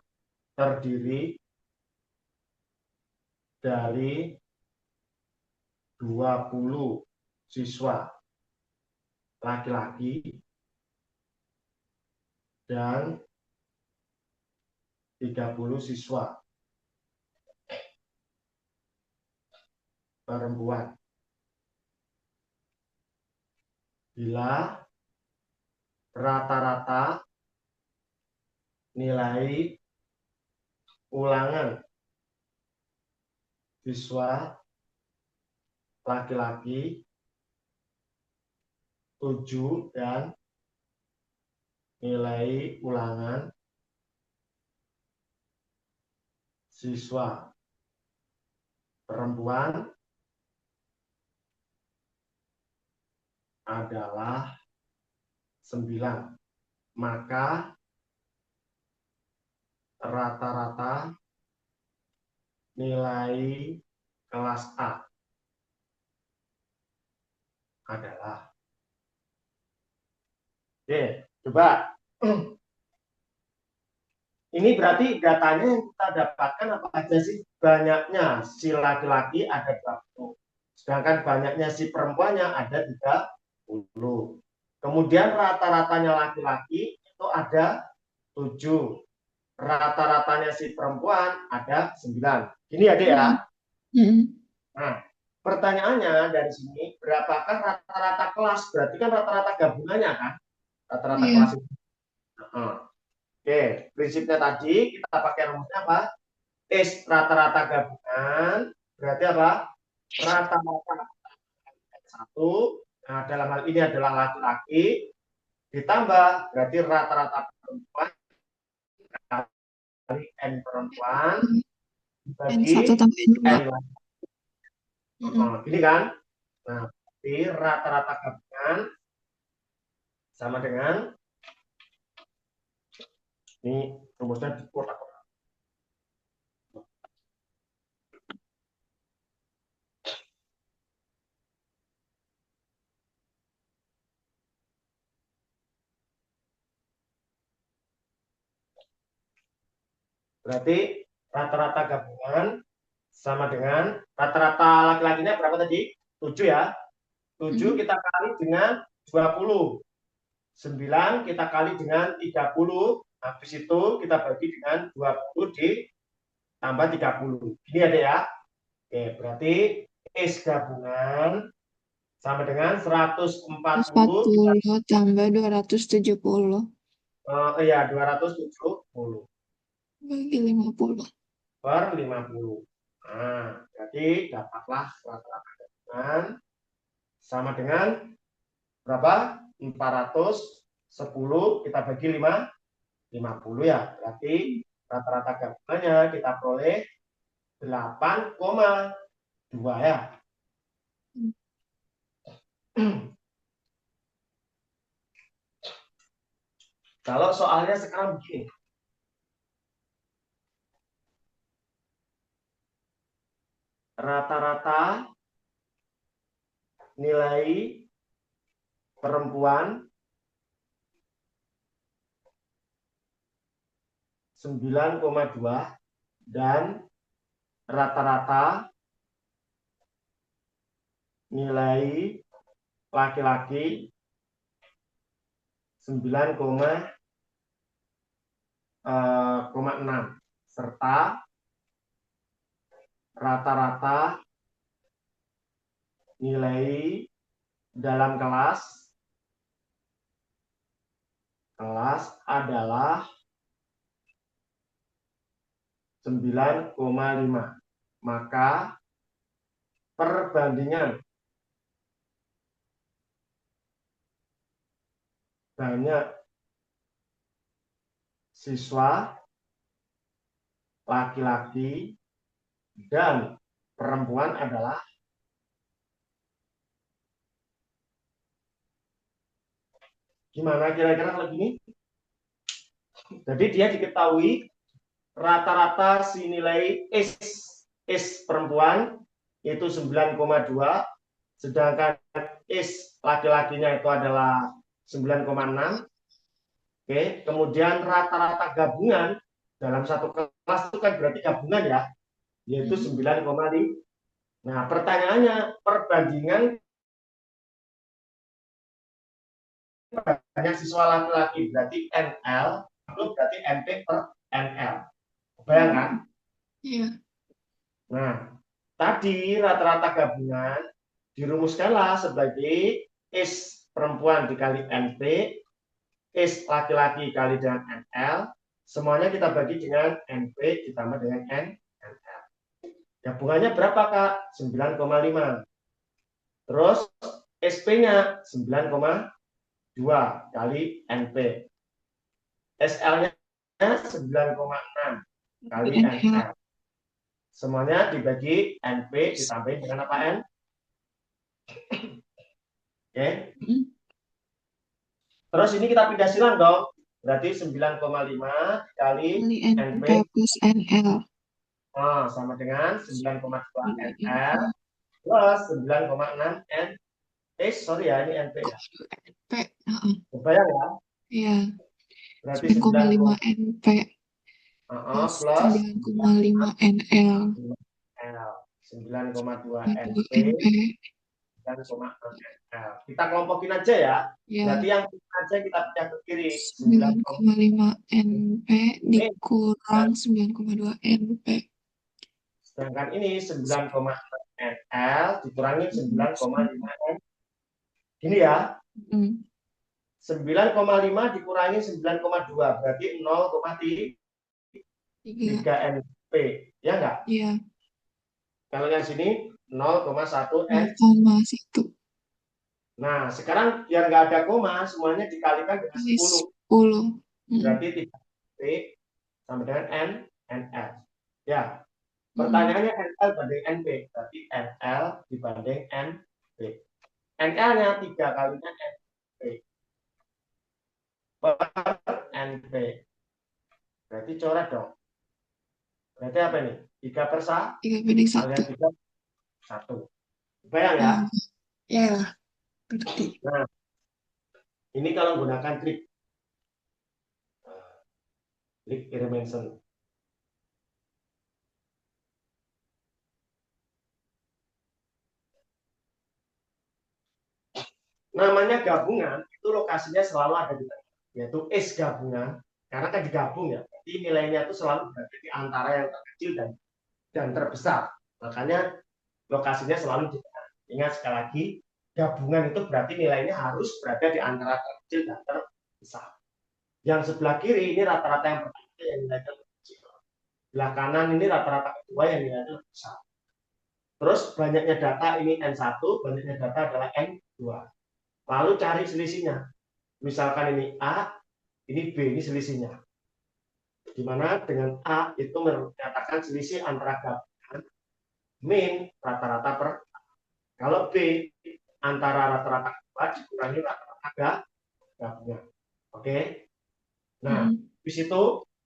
terdiri dari 20 siswa laki-laki dan 30 siswa perempuan. Bila rata-rata nilai ulangan siswa laki-laki 7 dan nilai ulangan siswa perempuan adalah 9. Maka rata-rata nilai kelas A adalah. Oke, coba. Ini berarti datanya yang kita dapatkan apa aja sih? Banyaknya si laki-laki ada 20. Sedangkan banyaknya si perempuannya ada 30. Kemudian rata-ratanya laki-laki itu ada 7. Rata-ratanya si perempuan ada 9. Ini ya, Dek ya. Nah, pertanyaannya dari sini, berapakah rata-rata kelas? Berarti kan rata-rata gabungannya kan? Rata-rata Iya. kelas itu. Oke, prinsipnya tadi kita pakai rumusnya apa? Is rata-rata gabungan berarti apa? Rata-rata satu. Nah, dalam hal ini adalah laki-laki ditambah berarti rata-rata perempuan kali N perempuan N satu dibagi tambah N dua. N laki. Mm-mm. Gini kan? Nah, berarti rata-rata gabungan sama dengan ini rumusnya di kotak. Berarti rata-rata gabungan sama dengan rata-rata laki-lakinya berapa tadi? 7 ya. 7 Mm-mm. kita kali dengan 20. 9 kita kali dengan 30. Habis itu kita bagi dengan 20 ditambah 30. Ini ada ya. Oke, berarti is gabungan sama dengan 140 140 tambah 270 ya 270 bagi 50. per 50. Nah, jadi dapatlah rata-rata gabungan sama dengan berapa? 410 kita bagi 50 ya. Berarti rata-rata gabungannya kita peroleh 8,2 ya. Kalau soalnya sekarang begini. Rata-rata nilai perempuan 9,2 dan rata-rata nilai laki-laki 9,6 serta rata-rata nilai dalam kelas adalah 9,5. Maka perbandingan banyak siswa laki-laki dan perempuan adalah gimana kira-kira kalau gini? Jadi dia diketahui rata-rata si nilai is perempuan itu 9,2, sedangkan is laki-lakinya itu adalah 9,6. Oke, kemudian rata-rata gabungan dalam satu kelas itu kan berarti gabungan ya, yaitu 9,5. Nah, pertanyaannya perbandingan banyak siswa laki-laki berarti NL itu berarti NP per NL. Bayangkan? Iya. Nah, tadi rata-rata gabungan dirumuskanlah sebagai is perempuan dikali NP, is laki-laki kali dengan NL, semuanya kita bagi dengan NP ditambah dengan NL. Gabungannya berapa, Kak? 9,5. Terus SP-nya 9,2 kali NP. SL-nya 9,6 kali NL. NL. Semuanya dibagi NP ditambahin dengan apa, N? Oke. Terus ini kita pindah silang dong. Berarti 9,5 kali NP NP plus NL. sama dengan 9,2 NL plus 9,6 N. Sorry ya, ini NP ya. NP. Heeh. Kebayang ya? Iya. Berarti 9,5 NP plus plus 9,5 NL. L. 9,2 2 NP, NP. 9,6 NL. Kita kelompokin aja ya. Ya. Berarti yang aja kita pindah ke kiri. 9,5 NP dikurang 9,2 NP. Sedangkan ini 9,6 NL dikurangi 9,5 N. Gini ya. 9,5 dikurangi 9,2 berarti 0,3 NP. Ya enggak? Iya. Kalau yang sini 0,1 N. 0,1. Nah, sekarang biar nggak ada koma, semuanya dikalikan dengan Kali 10. 10. Berarti 3P sama dengan NL. Ya, Mm. pertanyaannya NL banding NP. Berarti NL dibanding NP. NL-nya 3 kalinya NP. Per NP. Berarti coret dong. Berarti apa ini? 3 per 1 3 banding 1. kalian 3 1. Bayang ya? Oh, ya, ngerti. Nah, ini kalau menggunakan trik. Trik Irmanson. Namanya gabungan, itu lokasinya selalu ada di tengah. Yaitu is gabungan. Karena kan digabung ya. Jadi nilainya itu selalu berada di antara yang terkecil dan terbesar. Makanya lokasinya selalu di tengah. Ingat sekali lagi, gabungan itu berarti nilainya harus berada di antara terkecil dan terbesar. Yang sebelah kiri ini rata-rata yang pertama yang nilainya lebih kecil. Sebelah kanan ini rata-rata kedua yang nilainya lebih besar. Terus banyaknya data ini N1, banyaknya data adalah N2. Lalu cari selisihnya. Misalkan ini A, ini B, ini selisihnya. Di mana dengan A itu menyatakan selisih antara gabungan min rata-rata per. Kalau B antara rata-rata kedua dikurangi rata-rata gabungan. Oke. Nah, Mm. di situ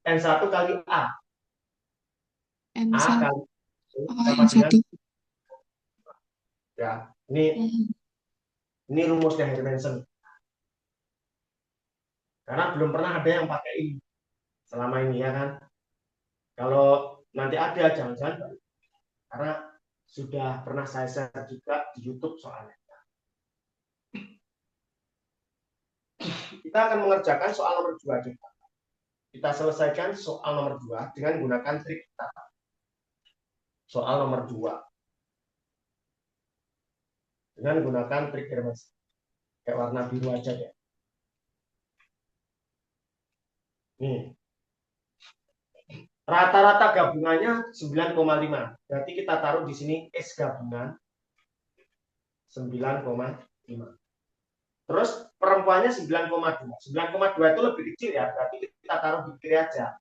N1 kali A. A N1. kali B Oh, sama dengan N1. ya. Ini rumus dari Hermansen. Karena belum pernah ada yang pakai ini selama ini ya kan. Kalau nanti ada jangan-jangan karena sudah pernah saya share juga di YouTube soalnya. Kita akan mengerjakan soal nomor 2 juga. Kita selesaikan soal nomor 2 dengan menggunakan trik kita. Soal nomor 2 dengan menggunakan trik Hermes. Kayak warna biru aja ya. Nih. Rata-rata gabungannya 9,5. Berarti kita taruh di sini S gabungan 9,5. Terus perempuannya 9,2. 9,2 itu lebih kecil ya. Berarti kita taruh di kiri aja.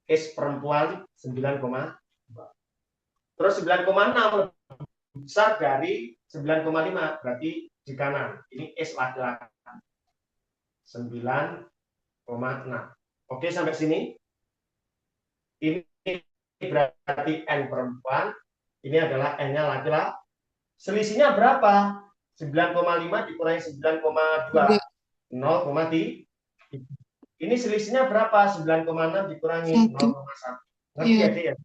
S perempuan 9,2. Terus 9,6 lebih besar dari 9,5. Berarti di kanan. Ini S laki-laki. 9,6. Oke, sampai sini. Ini berarti N perempuan. Ini adalah N-nya laki-laki. Selisihnya berapa? 9,5 dikurangi 9,2. 3. 0,3. Ini selisihnya berapa? 9,6 dikurangi 1. 0,1. Ngerti ya, Ya.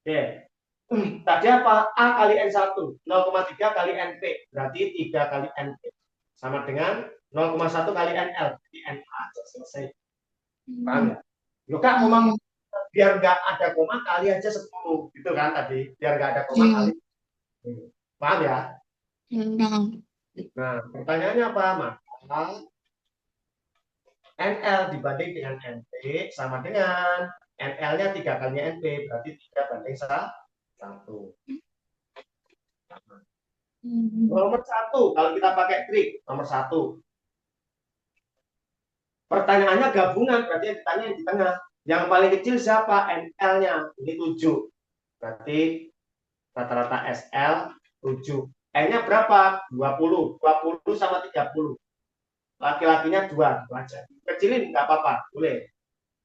Dek? Oke. Tadi apa? A kali N1. 0,3 kali NP. Berarti 3 kali NP. Sama dengan 0,1 kali NL. Jadi NA aja selesai. Paham ya? Loh Kak, Oh, koma ya. biar nggak ada koma kali aja 10. Gitu kan tadi. Biar nggak ada koma Iya. kali. Paham ya? Paham. Nah, pertanyaannya apa? Maka NL dibanding dengan NP sama dengan NL-nya 3 kali NP, berarti 3 banding 1. Nomor 1, kalau kita pakai trik, nomor 1. Pertanyaannya gabungan, berarti yang ditanya yang di tengah. Yang paling kecil siapa? NL-nya, ini 7. Berarti rata-rata SL 7. N-nya berapa? 20. 20 sama 30. Laki-lakinya 2 aja. Kecilin nggak apa-apa, boleh.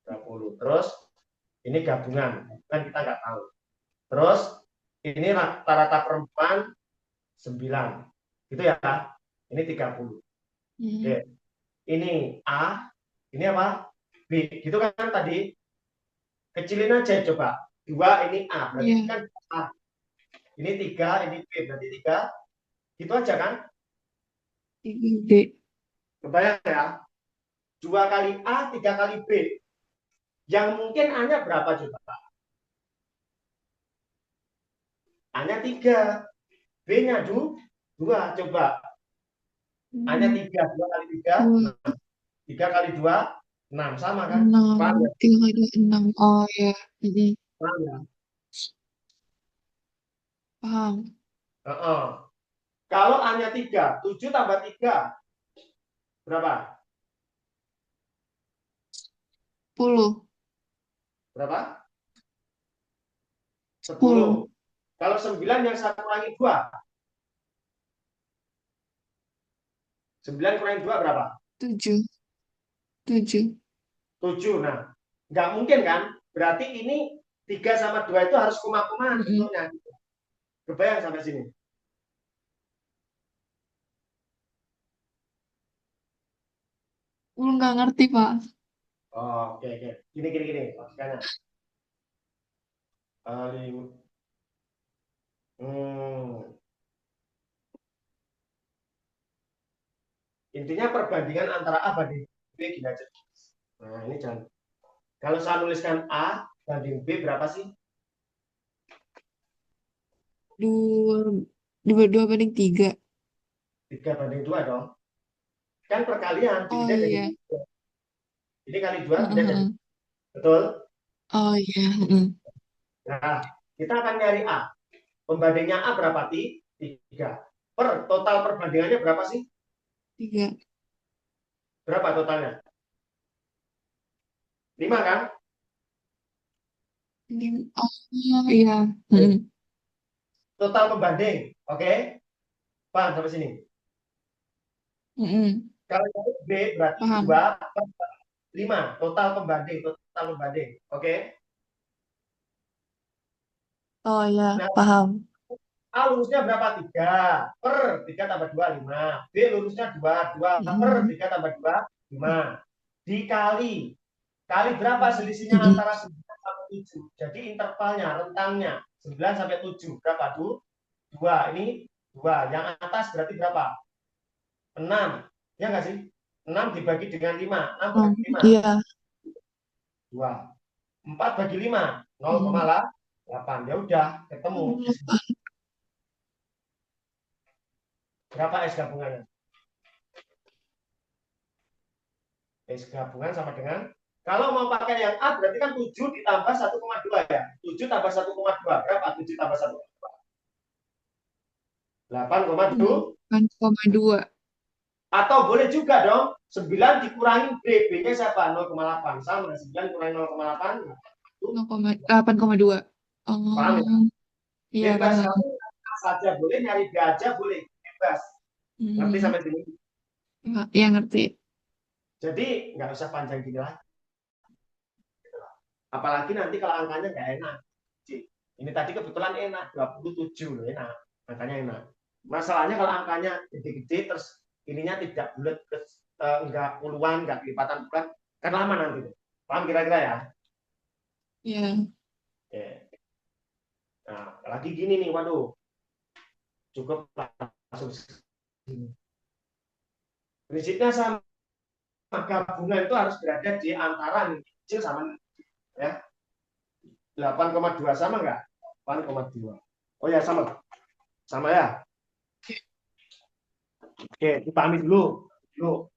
20. Terus ini gabungan, kan kita nggak tahu. Terus ini rata-rata perempuan 9. Gitu ya. Ini 30. Oke. Ini A, ini apa? B. Gitu kan tadi. Kecilin aja coba. 2 ini A, berarti Iya. kan A. Ini 3, ini B, berarti 3. Gitu aja kan? 3B. Kebayang ya? 2 kali A, 3 kali B. Yang mungkin A-nya berapa coba? A-nya 3. B-nya 2. Coba. A-nya 3. 2 kali 3, 2. 6. 3 kali 2, 6. Sama kan? 6. Paham ya? 3 kali 2, 6. Oh, ya. Paham ya? Paham. Uh -uh. Kalau A-nya 3, 7 tambah 3, berapa? 10. Berapa? 10. 10. Kalau 9 yang saya kurangi 2, 9 kurangi 2 berapa? 7. 7. 7. Nah, nggak mungkin kan? Berarti ini 3 sama 2 itu harus koma-koma Mm-mm. bentuknya. Kebayang sampai sini? Nggak ngerti, Pak. Oh, oke, oke. Gini. Logikanya. Uh, hmm, intinya perbandingan antara A banding B gini aja. Nah, ini jangan. Kalau saya nuliskan A banding B berapa sih? Dua, dua banding 3. 3 banding 2 dong. Kan perkalian, Oh jadinya jadi iya. 3. Ini kali 2, Heeh, jadinya jadi. heeh. Betul? Oh iya. Heeh. Nah, kita akan nyari A. Pembandingnya A berapa? 3. Total perbandingannya berapa sih? 3. Berapa totalnya? 5 kan? Oh iya. Heeh. Total pembanding. Oke? Paham sampai sini? Heeh. Kalau yang B berarti Paham. 2 per 5. Total pembanding. Total pembanding. Oke? Oh iya, Nah, paham. A lurusnya berapa? 3 per 3 tambah 2, 5. B lurusnya 2, 2 per Heeh. 3 tambah 2, 5. Dikali. Kali berapa selisihnya Heeh. antara 9 sampai 7? Jadi intervalnya, rentangnya 9 sampai 7. Berapa? 2. Ini 2. Yang atas berarti berapa? 6. Ya nggak sih? 6 dibagi dengan 5. 6 Oh, bagi 5. iya. 2. 4 bagi 5. Heeh. 0,8. Ya udah, ketemu di sini. Berapa S gabungannya? S gabungan sama dengan, kalau mau pakai yang A berarti kan 7 ditambah 1,2 ya. 7 tambah 1,2 berapa? 7 tambah 1,2. 8,2. 8,2. Atau boleh juga dong 9 dikurangi B. B-nya siapa? 0,8. Sama 9 kurangi 0,8. 8,2. Paham ya? Oh, iya Bebas paham. kamu saja boleh, nyari B aja boleh. Bebas. Ngerti Hmm, sampai sini? ya ngerti. Jadi nggak usah panjang gini lah. Apalagi nanti kalau angkanya nggak enak. Ini tadi kebetulan enak, 27 loh, enak. Angkanya enak. Masalahnya kalau angkanya gede-gede terus ininya tidak bulat, terus enggak puluhan, enggak kelipatan bulan, kan lama nanti. Paham kira-kira ya? Ya. Oke. Nah, lagi gini nih, waduh, cukup langsung sini. Prinsipnya sama, gabungan itu harus berada di antara nilai kecil sama ya. 8,2 sama enggak? 8,2. Oh ya, sama. Sama ya. Oke, dipahami dulu. Dulu.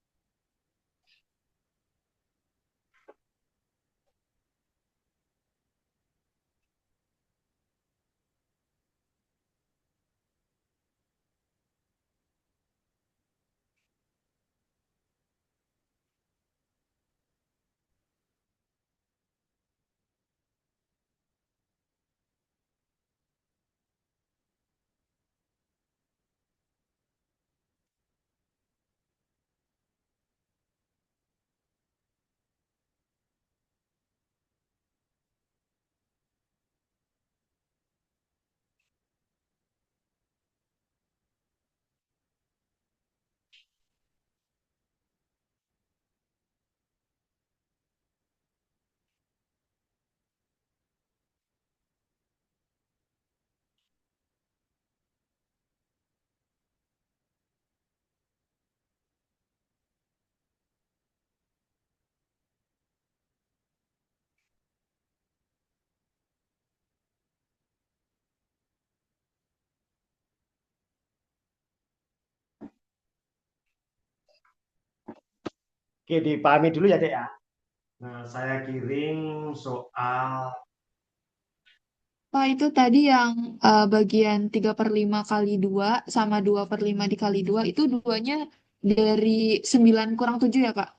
Oke, dipahami dulu ya, Dek ya. Nah, saya kirim soal Pak, itu tadi yang bagian 3/5 kali 2 sama 2/5 dikali 2 itu duanya dari 9 kurang 7 ya, Pak?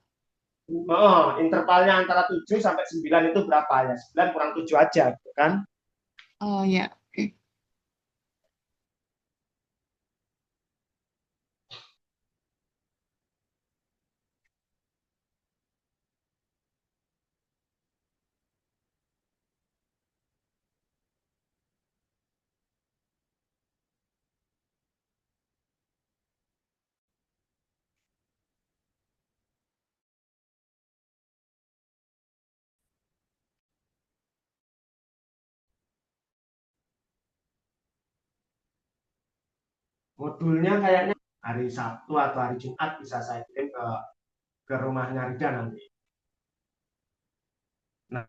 Oh, intervalnya antara 7 sampai 9 itu berapa ya? 9 kurang 7 aja, gitu kan? Oh ya, oke. Modulnya kayaknya hari Sabtu atau hari Jumat bisa saya kirim ke rumahnya Rida nanti. Nah,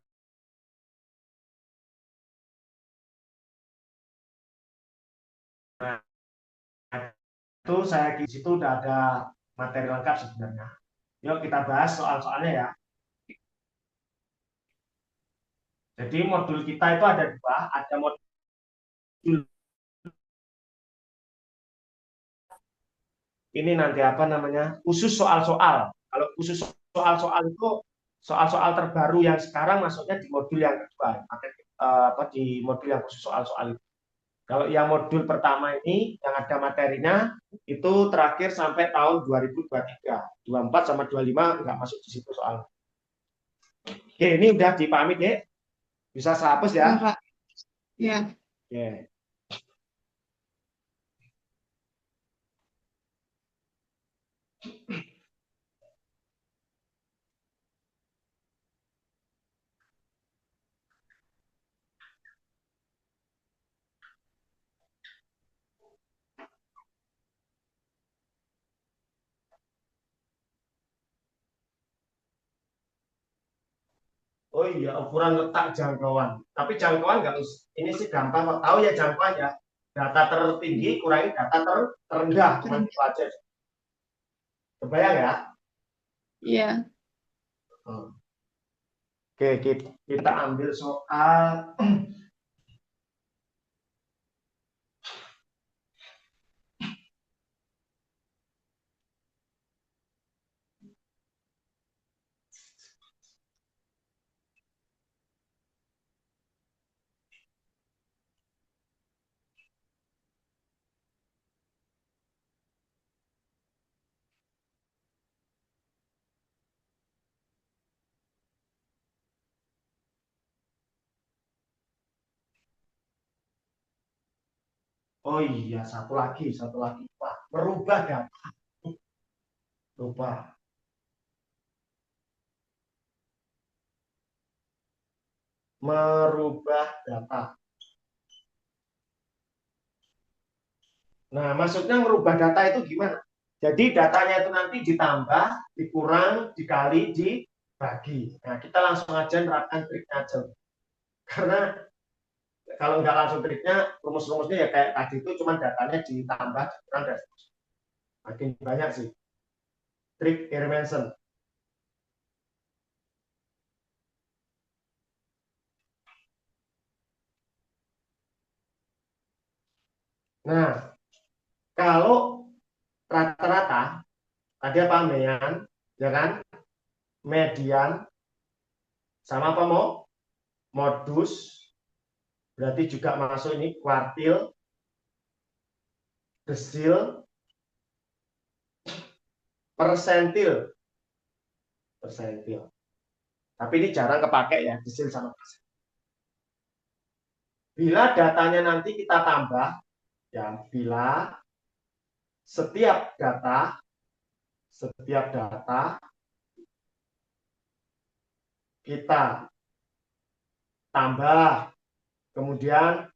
itu saya di situ udah ada materi lengkap sebenarnya. Yuk kita bahas soal-soalnya ya. Jadi modul kita itu ada dua, ada modul ini nanti apa namanya khusus soal-soal. Kalau khusus soal-soal itu soal-soal terbaru yang sekarang masuknya di modul yang kedua, apa di modul yang khusus soal-soal itu. Kalau yang modul pertama ini yang ada materinya itu terakhir sampai tahun 2023, 24 sama 25 nggak masuk di situ soal. Oke, ini udah dipahami, Dek? Bisa saya hapus ya? Ya, Pak. Ya. Oke. Oh iya, ukuran letak jangkauan. Tapi jangkauan nggak usah. Ini sih gampang kok. Tahu ya jangkauan ya. Data tertinggi kurangi data terendah. Cuma Terus. itu aja. Kebayang ya? Iya. Oke, kita ambil soal. Oh iya, satu lagi, satu lagi. Wah, merubah data. Lupa. Merubah data. Nah, maksudnya merubah data itu gimana? Jadi datanya itu nanti ditambah, dikurang, dikali, dibagi. Nah, kita langsung aja nerapkan triknya aja. Karena kalau nggak langsung triknya, rumus-rumusnya ya kayak tadi itu cuma datanya ditambah, dikurang, dan makin banyak sih. Trik Hermansen. Nah, kalau rata-rata, tadi apa median, ya kan? Median sama apa mau? Modus, berarti juga masuk ini kuartil, desil, persentil, persentil. Tapi ini jarang kepake ya, desil sama persen. Bila datanya nanti kita tambah, ya bila setiap data, setiap data kita tambah, kemudian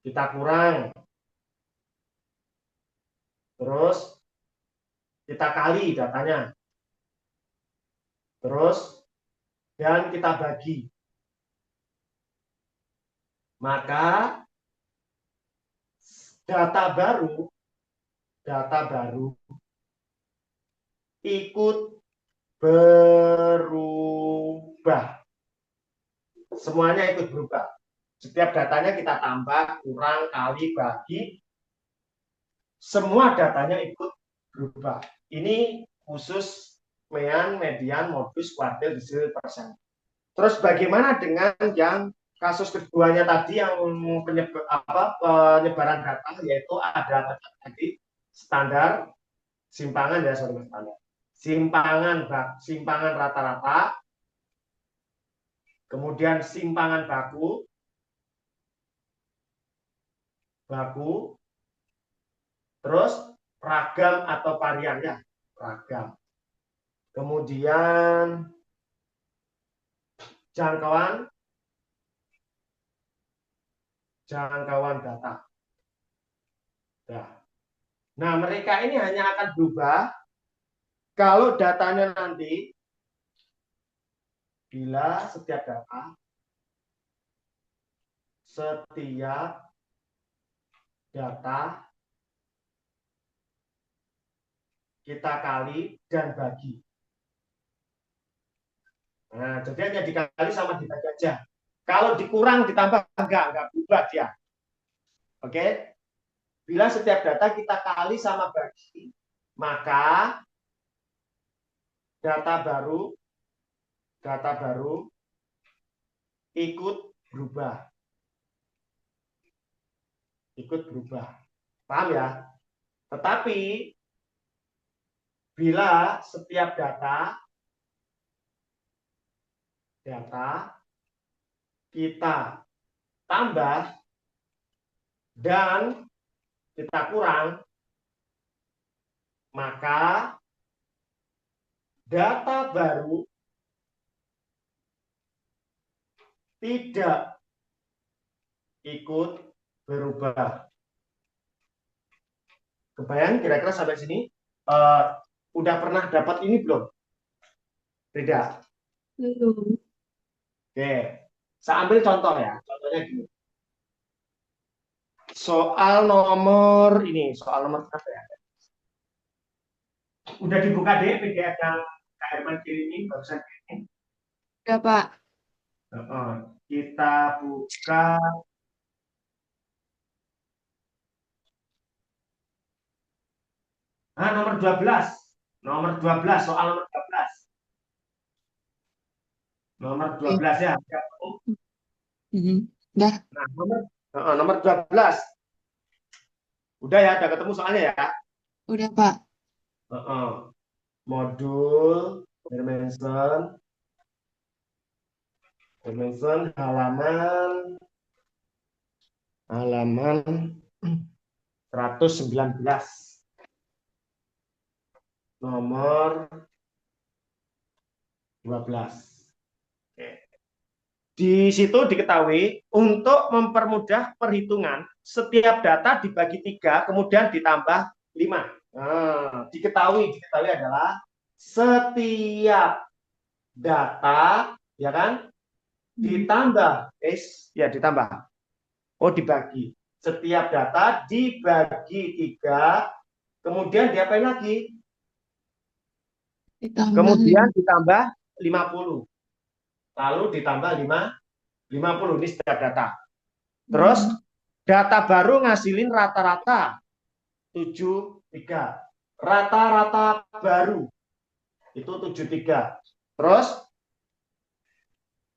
kita kurang, terus kita kali datanya, terus dan kita bagi. Maka data baru, data baru ikut berubah. Semuanya ikut berubah. Setiap datanya kita tambah, kurang, kali, bagi, semua datanya ikut berubah. Ini khusus mean, median, modus, kuartil, desil, persen. Terus bagaimana dengan yang kasus keduanya tadi yang penyebaran data, yaitu ada tadi standar, simpangan ya, sorry standar, simpangan rata-rata, kemudian simpangan baku, terus ragam atau variannya ragam. Kemudian jangkauan data. Nah, mereka ini hanya akan berubah kalau datanya nanti bila setiap data kita kali dan bagi. Nah, jadi hanya dikali sama dibagi aja. Kalau dikurang ditambah enggak berubah dia. Oke? Bila setiap data kita kali sama bagi, maka data baru ikut berubah. Paham ya? Tetapi bila setiap data kita tambah dan kita kurang, maka data baru tidak ikut berubah. Kebayang kira-kira sampai sini? Udah pernah dapat ini belum? Tidak. Belum. Oke, saya ambil contoh ya. Contohnya gini. Soal nomor berapa ya? Udah dibuka deh PDF yang Kak Herman kirimin barusan ini. Udah, Pak. Kita buka nomor 12. Soal nomor 12. Nomor 12 ya. Udah. Nah, nomor 12. Udah ya, udah ketemu soalnya ya. Udah, Pak. Modul Hermanson halaman 119. Nomor 12. Di situ diketahui untuk mempermudah perhitungan setiap data dibagi 3 kemudian ditambah 5. Nah, diketahui adalah setiap data ya kan ditambah dibagi. Setiap data dibagi 3 kemudian diapain lagi? Kemudian ditambah 50. Lalu ditambah 50 ini setiap data. Terus data baru ngasilin rata-rata 73. Rata-rata baru itu 73. Terus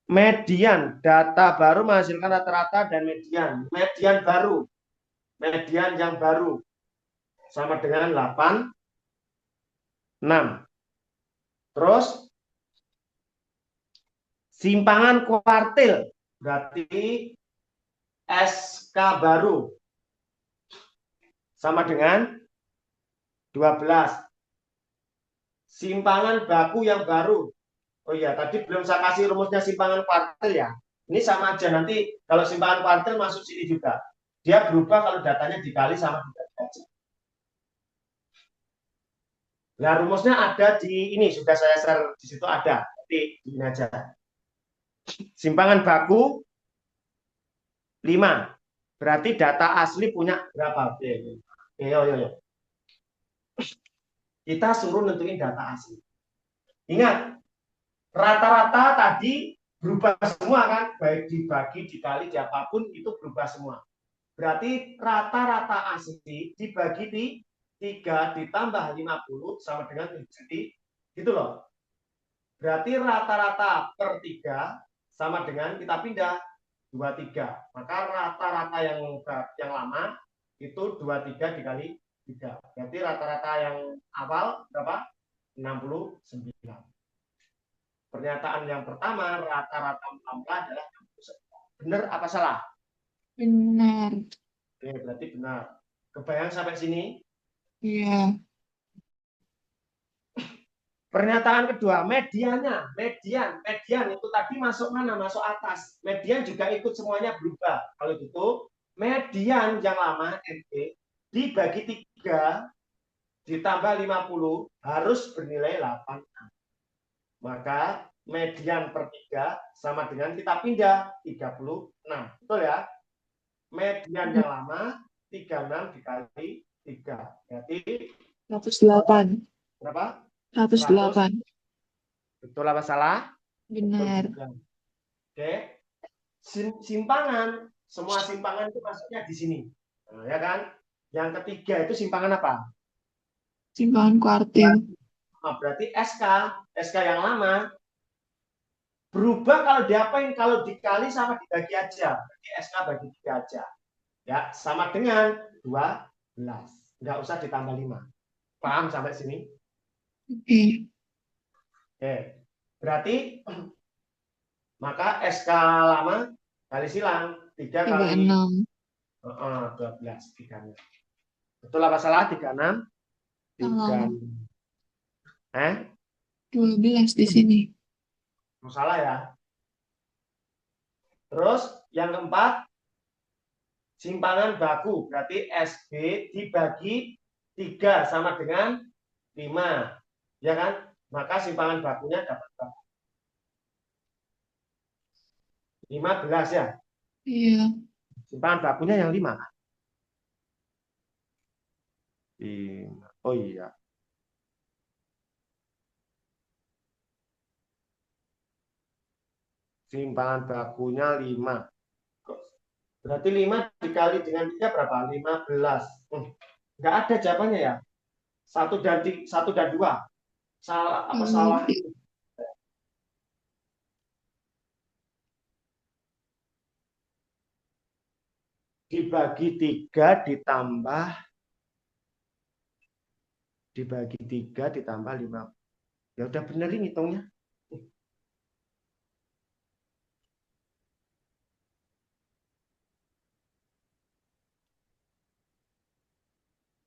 median data baru menghasilkan rata-rata dan median. Median yang baru sama dengan 86. Terus simpangan kuartil berarti SK baru sama dengan 12. Simpangan baku yang baru. Oh iya, tadi belum saya kasih rumusnya simpangan kuartil ya. Ini sama aja, nanti kalau simpangan kuartil masuk sini juga. Dia berubah kalau datanya dikali sama dibagi. Nah, rumusnya ada di ini, sudah saya share di situ ada. Nanti ini aja. Simpangan baku 5. Berarti data asli punya berapa? Oke, yo. Kita suruh nentuin data asli. Ingat, rata-rata tadi berubah semua kan, baik dibagi, dikali, di apapun itu berubah semua. Berarti rata-rata asli dibagi di 3 ditambah 50 sama dengan 7. Gitu loh. Berarti rata-rata per 3 sama dengan kita pindah 23. Maka rata-rata yang lama itu 23 dikali 3. Berarti rata-rata yang awal berapa? 69. Pernyataan yang pertama, rata-rata mula adalah 69. Benar apa salah? Benar. Oke, berarti benar. Kebayang sampai sini? Iya. Pernyataan kedua, mediannya, median itu tadi masuk mana? Masuk atas. Median juga ikut semuanya berubah. Kalau gitu, median yang lama MD dibagi 3 ditambah 50 harus bernilai 8. Maka median per 3 sama dengan kita pindah 36. Betul ya? Median yang lama 36 dikali 3. Berarti 108. berapa? 100. 108. Betul apa salah? Betul Benar. juga. Oke. Simpangan, semua simpangan itu masuknya di sini. Nah, ya kan? Yang ketiga itu simpangan apa? Simpangan kuartil. Nah, berarti SK yang lama berubah kalau diapain? Kalau dikali sama dibagi aja. Berarti SK bagi 3 aja. Ya, sama dengan 12. Nggak usah ditambah 5. Paham sampai sini? Oke. Oke. Berarti maka SK lama kali silang 3 kali 36. 12. 36. Betul apa salah? 36? Salah. 36. 12 di sini. Salah ya. Terus yang keempat, simpangan baku. Berarti SB dibagi 3 sama dengan 5. Ya kan? Maka simpangan bakunya dapat berapa? 15 ya. Iya. Simpangan bakunya yang 5. Oh iya. Simpangan bakunya 5. Berarti 5 dikali dengan 3 berapa? 15. Nggak ada jawabannya ya. 1 dan 2. Salah apa salah? Dibagi 3 ditambah 5. Ya udah benerin hitungnya.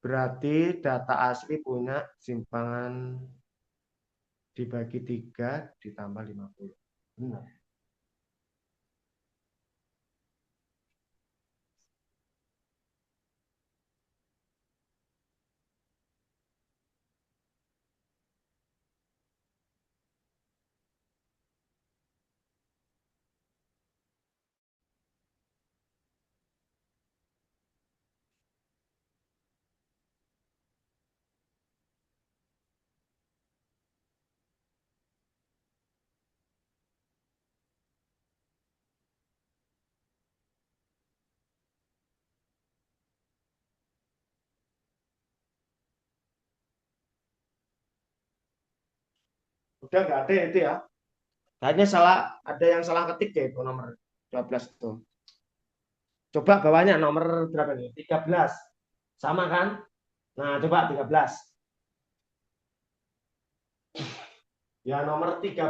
Berarti data asli punya simpangan dibagi 3 ditambah 50. Benar. Udah nggak ada itu ya. Hanya ada yang salah ketik deh itu nomor 12 itu. Coba bawahnya nomor berapa nih? 13. Sama kan? Nah, coba 13. Ya, nomor 13.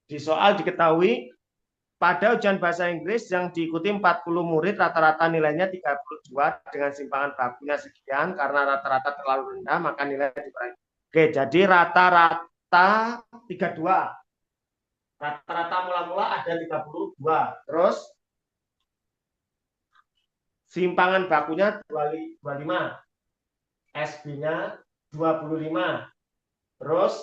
Di soal diketahui pada ujian bahasa Inggris yang diikuti 40 murid rata-rata nilainya 32 dengan simpangan bakunya sekian karena rata-rata terlalu rendah maka nilai dikurangi. Oke, jadi rata-rata 32. Rata-rata mula-mula ada 32. Terus simpangan bakunya 25. SB-nya 25. Terus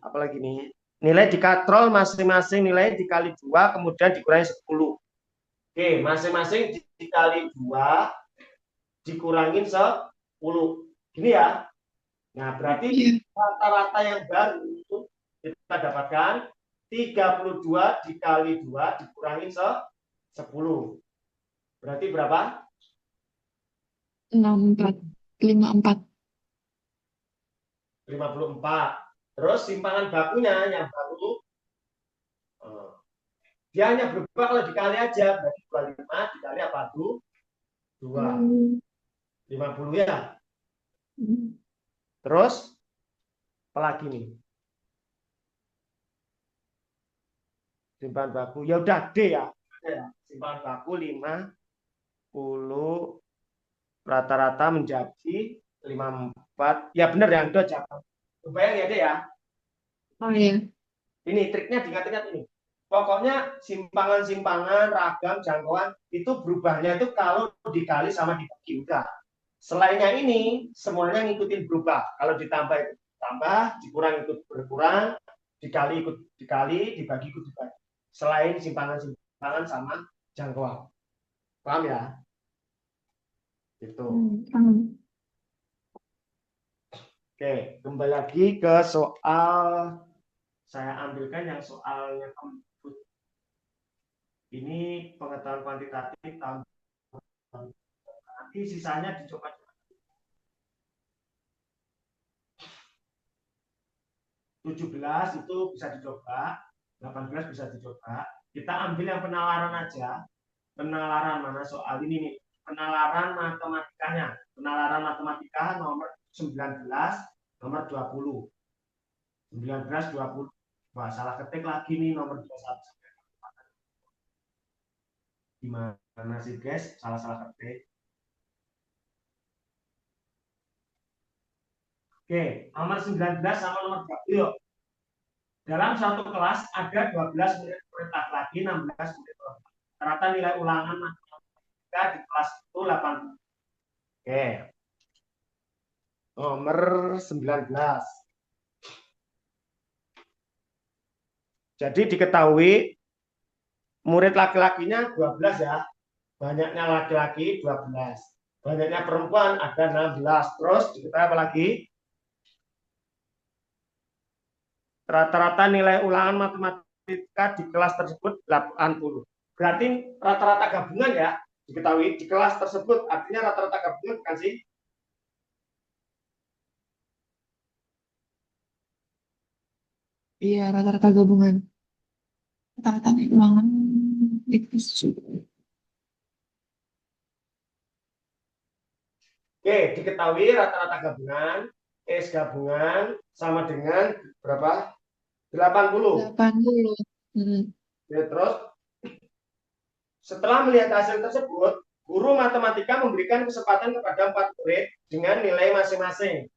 apalagi nih? Nilai dikatrol masing-masing nilai dikali 2 kemudian dikurangi 10. Oke, masing-masing dikali 2 dikurangin 10. Gini ya. Nah, berarti Iya. rata-rata yang baru itu kita dapatkan 32 dikali 2 dikurangi 10. Berarti berapa? 64. 54. 54. Terus simpangan bakunya yang baru, eh, dia hanya berubah kalau dikali aja. Berarti 25 dikali apa tuh? 2. Hmm. 50 ya. Hmm. Terus, apalagi nih? Simpangan baku. Ya udah D ya. Simpangan baku 50 rata-rata menjadi 54. Ya benar ya, udah jawab. Kebayang ya, deh ya. Oh iya. Ini triknya diingat-ingat ini. Pokoknya simpangan-simpangan, ragam, jangkauan itu berubahnya itu kalau dikali sama dibagi. Udah. Selainnya ini semuanya ngikutin berubah. Kalau ditambah ikut tambah, dikurang ikut berkurang, dikali ikut dikali, dibagi ikut dibagi. Selain simpangan-simpangan sama jangkauan. Paham ya? Gitu. Hmm. Oke, kembali lagi ke soal, saya ambilkan yang soalnya keempat. Ini pengetahuan kuantitatif tahun nanti sisanya dicoba. 17 itu bisa dicoba, 18 bisa dicoba. Kita ambil yang penalaran aja. Penalaran mana soal ini nih? Penalaran matematikanya. Penalaran matematika nomor 19, nomor 20. 19, 20. Wah, salah ketik lagi nih nomor 21. Gimana sih guys? Salah-salah ketik. Oke, nomor 19 sama nomor 20. Yuk. Dalam satu kelas ada 12 murid laki-laki, 16 murid perempuan. Rata nilai ulangan matematika di kelas itu 80. Oke, nomor 19. Jadi diketahui murid laki-lakinya 12 ya. Banyaknya laki-laki 12. Banyaknya perempuan ada 16. Terus diketahui apa lagi? Rata-rata nilai ulangan matematika di kelas tersebut 80. Berarti rata-rata gabungan ya, diketahui di kelas tersebut, artinya rata-rata gabungan kan sih? Iya, rata-rata gabungan. Rata-rata ulangan itu. Oke, diketahui rata-rata gabungan, S gabungan sama dengan berapa? 80. 80. Hmm. Ya, terus setelah melihat hasil tersebut, guru matematika memberikan kesempatan kepada 4 murid dengan nilai masing-masing.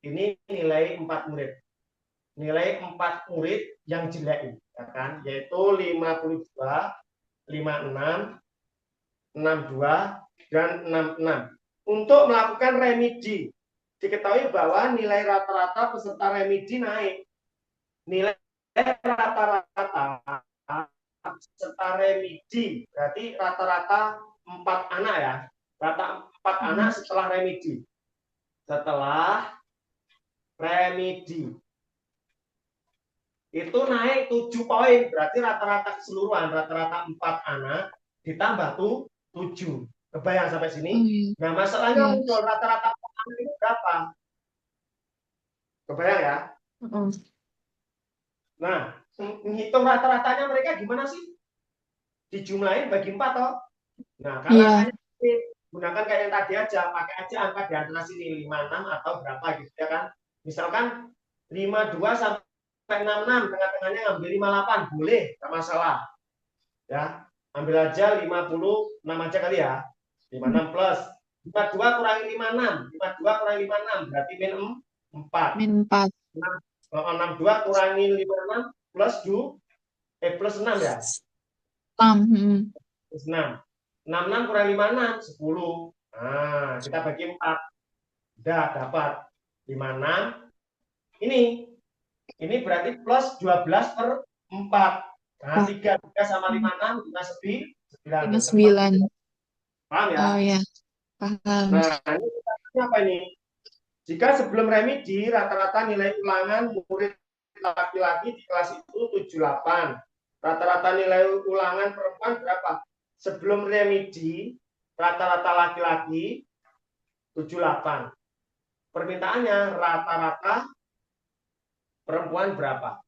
Ini nilai 4 murid. Nilai 4 murid yang jelek, ya kan? Yaitu 52, 56, 62, dan 66. Untuk melakukan remedi, diketahui bahwa nilai rata-rata peserta remedi naik. Nilai rata-rata peserta remedi, berarti rata-rata 4 anak ya. Rata 4 anak Hmm. setelah remedi. Setelah remedi itu naik 7 poin, berarti rata-rata keseluruhan, rata-rata 4 anak ditambah tuh 7. Kebayang sampai sini? Oh iya. Nah, masalahnya Iya. muncul rata-rata 4 anak itu berapa? Kebayang ya? Oh. Nah, menghitung rata-ratanya mereka gimana sih? Dijumlahin bagi 4 toh. Nah, Iya. caranya gunakan kayak yang tadi aja, pakai aja angka di antara sini 56 atau berapa gitu ya kan. Misalkan 52 sampai 66, tengah-tengahnya ngambil 58, boleh, enggak masalah. Ya, ambil aja 56 aja kali ya. 56 plus 52 kurangi 56, 52 kurangi 56 berarti min 4. Min 4. 62 kurangi 56 plus 2 plus 6 ya. 6. Hmm. Plus 6. 66 kurang 56 10. Nah, kita bagi 4. Udah dapat 56. Ini berarti plus 12 per 4. Nah, 3 sama 56 kita 9. 9. 59. Paham ya? Oh ya, paham. Nah, ini apa ini? Jika sebelum remedi rata-rata nilai ulangan murid laki-laki di kelas itu 78. Rata-rata nilai ulangan perempuan berapa? Sebelum remedi rata-rata laki-laki 78. Permintaannya rata-rata perempuan berapa?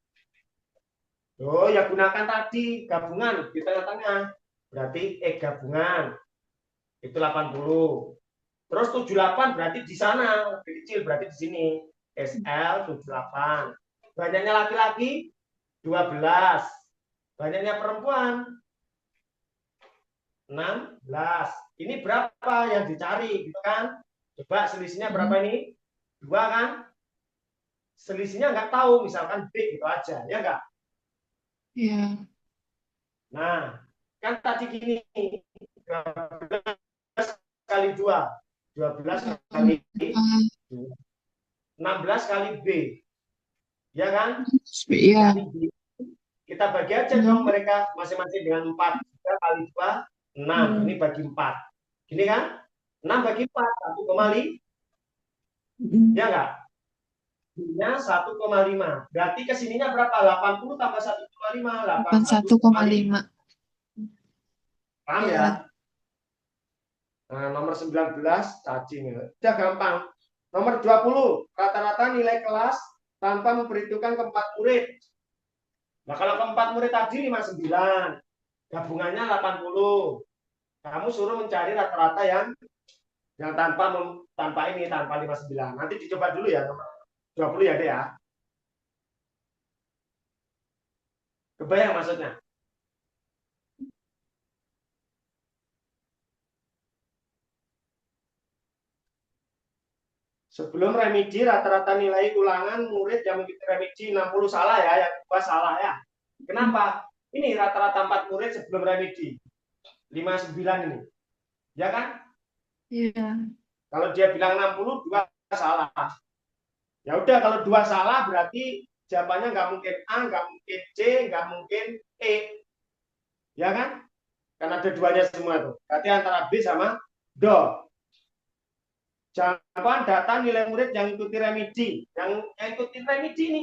Oh, ya gunakan tadi gabungan di tengah-tengah. Berarti gabungan itu 80. Terus 78 berarti di sana lebih kecil, berarti di sini SL 78. Banyaknya laki-laki 12. Banyaknya perempuan 16. Ini berapa yang dicari gitu kan? Coba selisihnya berapa ini? 2 kan? Selisihnya nggak tahu, misalkan B gitu aja, ya nggak? Iya. Nah, kan tadi gini, 12 kali 2, 12 kali 16 kali B, ya kan? Iya. Kali B. Kita bagi aja dong mereka masing-masing dengan 4. 3 kali 2, 6. Ini bagi 4. Gini kan? 6 bagi 4, 1,5. Ya nggak? Nya 1,5. Berarti kesininya berapa? 80 tambah 1,5. 81,5. 81,5. Paham ya? Iya. Nah, nomor 19 cacing. Udah gampang. Nomor 20, rata-rata nilai kelas tanpa memperhitungkan keempat murid. Nah, kalau keempat murid tadi 59, gabungannya 80. Kamu suruh mencari rata-rata yang tanpa ini, tanpa 59. Nanti dicoba dulu ya, nomor 20 ya, Dek ya. Kebayang maksudnya? Sebelum remedi, rata-rata nilai ulangan murid yang mengikuti remedi 60 salah ya, yang kedua salah ya. Kenapa? Ini rata-rata 4 murid sebelum remedi. 59 ini. Ya kan? Iya. Kalau dia bilang 60, 2 salah. Ya udah, kalau 2 salah berarti jawabannya nggak mungkin A, nggak mungkin C, nggak mungkin E. Ya kan? Karena ada duanya semua tuh. Berarti antara B sama Do. Jangkauan data nilai murid yang ikuti remedi. Yang ikuti remedi ini.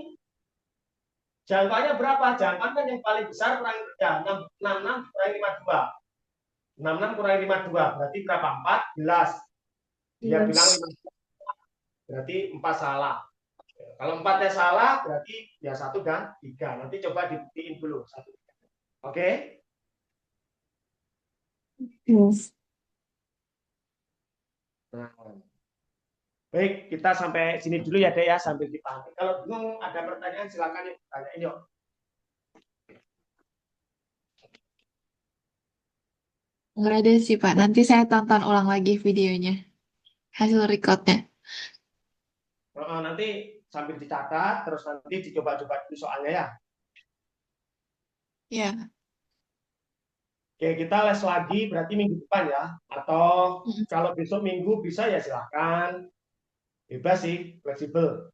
Jangkauannya berapa? Jangkauan kan yang paling besar kurang ya, 66 kurang 52. 66 kurang 52. Berarti berapa? 14. Dia bilang 52. Berarti 4 salah. Kalau 4-nya salah, berarti ya 1 dan 3. Nanti coba dibuktiin dulu. 1. Oke? Yes. Nah, baik, kita sampai sini dulu ya, Dek ya, sambil dipahami. Kalau bingung ada pertanyaan silakan yuk tanyain yuk. Nggak ada sih, Pak. Nanti saya tonton ulang lagi videonya. Hasil recordnya. Nanti sambil dicatat, terus nanti dicoba-coba dulu soalnya ya. Ya. Oke, kita les lagi berarti minggu depan ya. Atau kalau besok minggu bisa ya silakan. Bebas sih, fleksibel.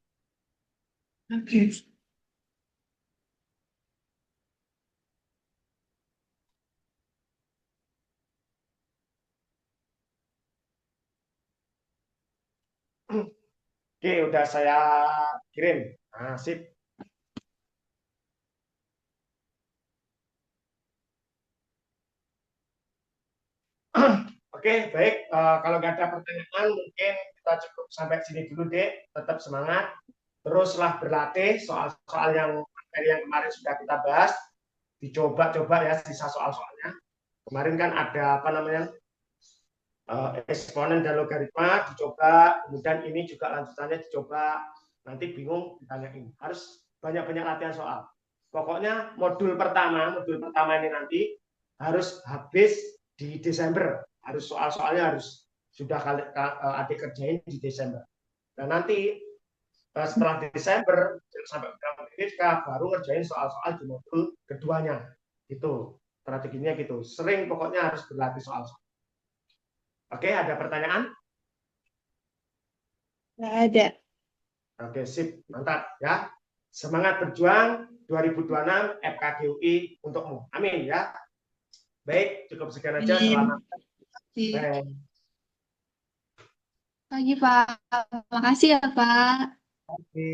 Oke. Oke, udah saya kirim. Nah, sip. Oke, baik. Kalau nggak ada pertanyaan, mungkin kita cukup sampai sini dulu, Dek. Tetap semangat. Teruslah berlatih soal-soal yang materi yang kemarin sudah kita bahas. Dicoba-coba ya sisa soal-soalnya. Kemarin kan ada apa namanya eksponen dan logaritma dicoba. Kemudian ini juga lanjutannya dicoba. Nanti bingung ditanyain. Harus banyak-banyak latihan soal. Pokoknya modul pertama ini nanti harus habis di Desember. Harus soal-soalnya harus sudah adik kerjain di Desember. Dan nanti setelah Desember sampai PPK baru ngerjain soal-soal di modul keduanya. Itu strateginya gitu. Sering pokoknya harus berlatih soal-soal. Oke, ada pertanyaan? Nggak ada. Oke, sip. Mantap ya. Semangat berjuang 2026 FKGUI untukmu. Amin ya. Baik, cukup sekian aja. Selamat. Amin. Bye. Pagi, Pak. Makasih ya, Pak. Oke.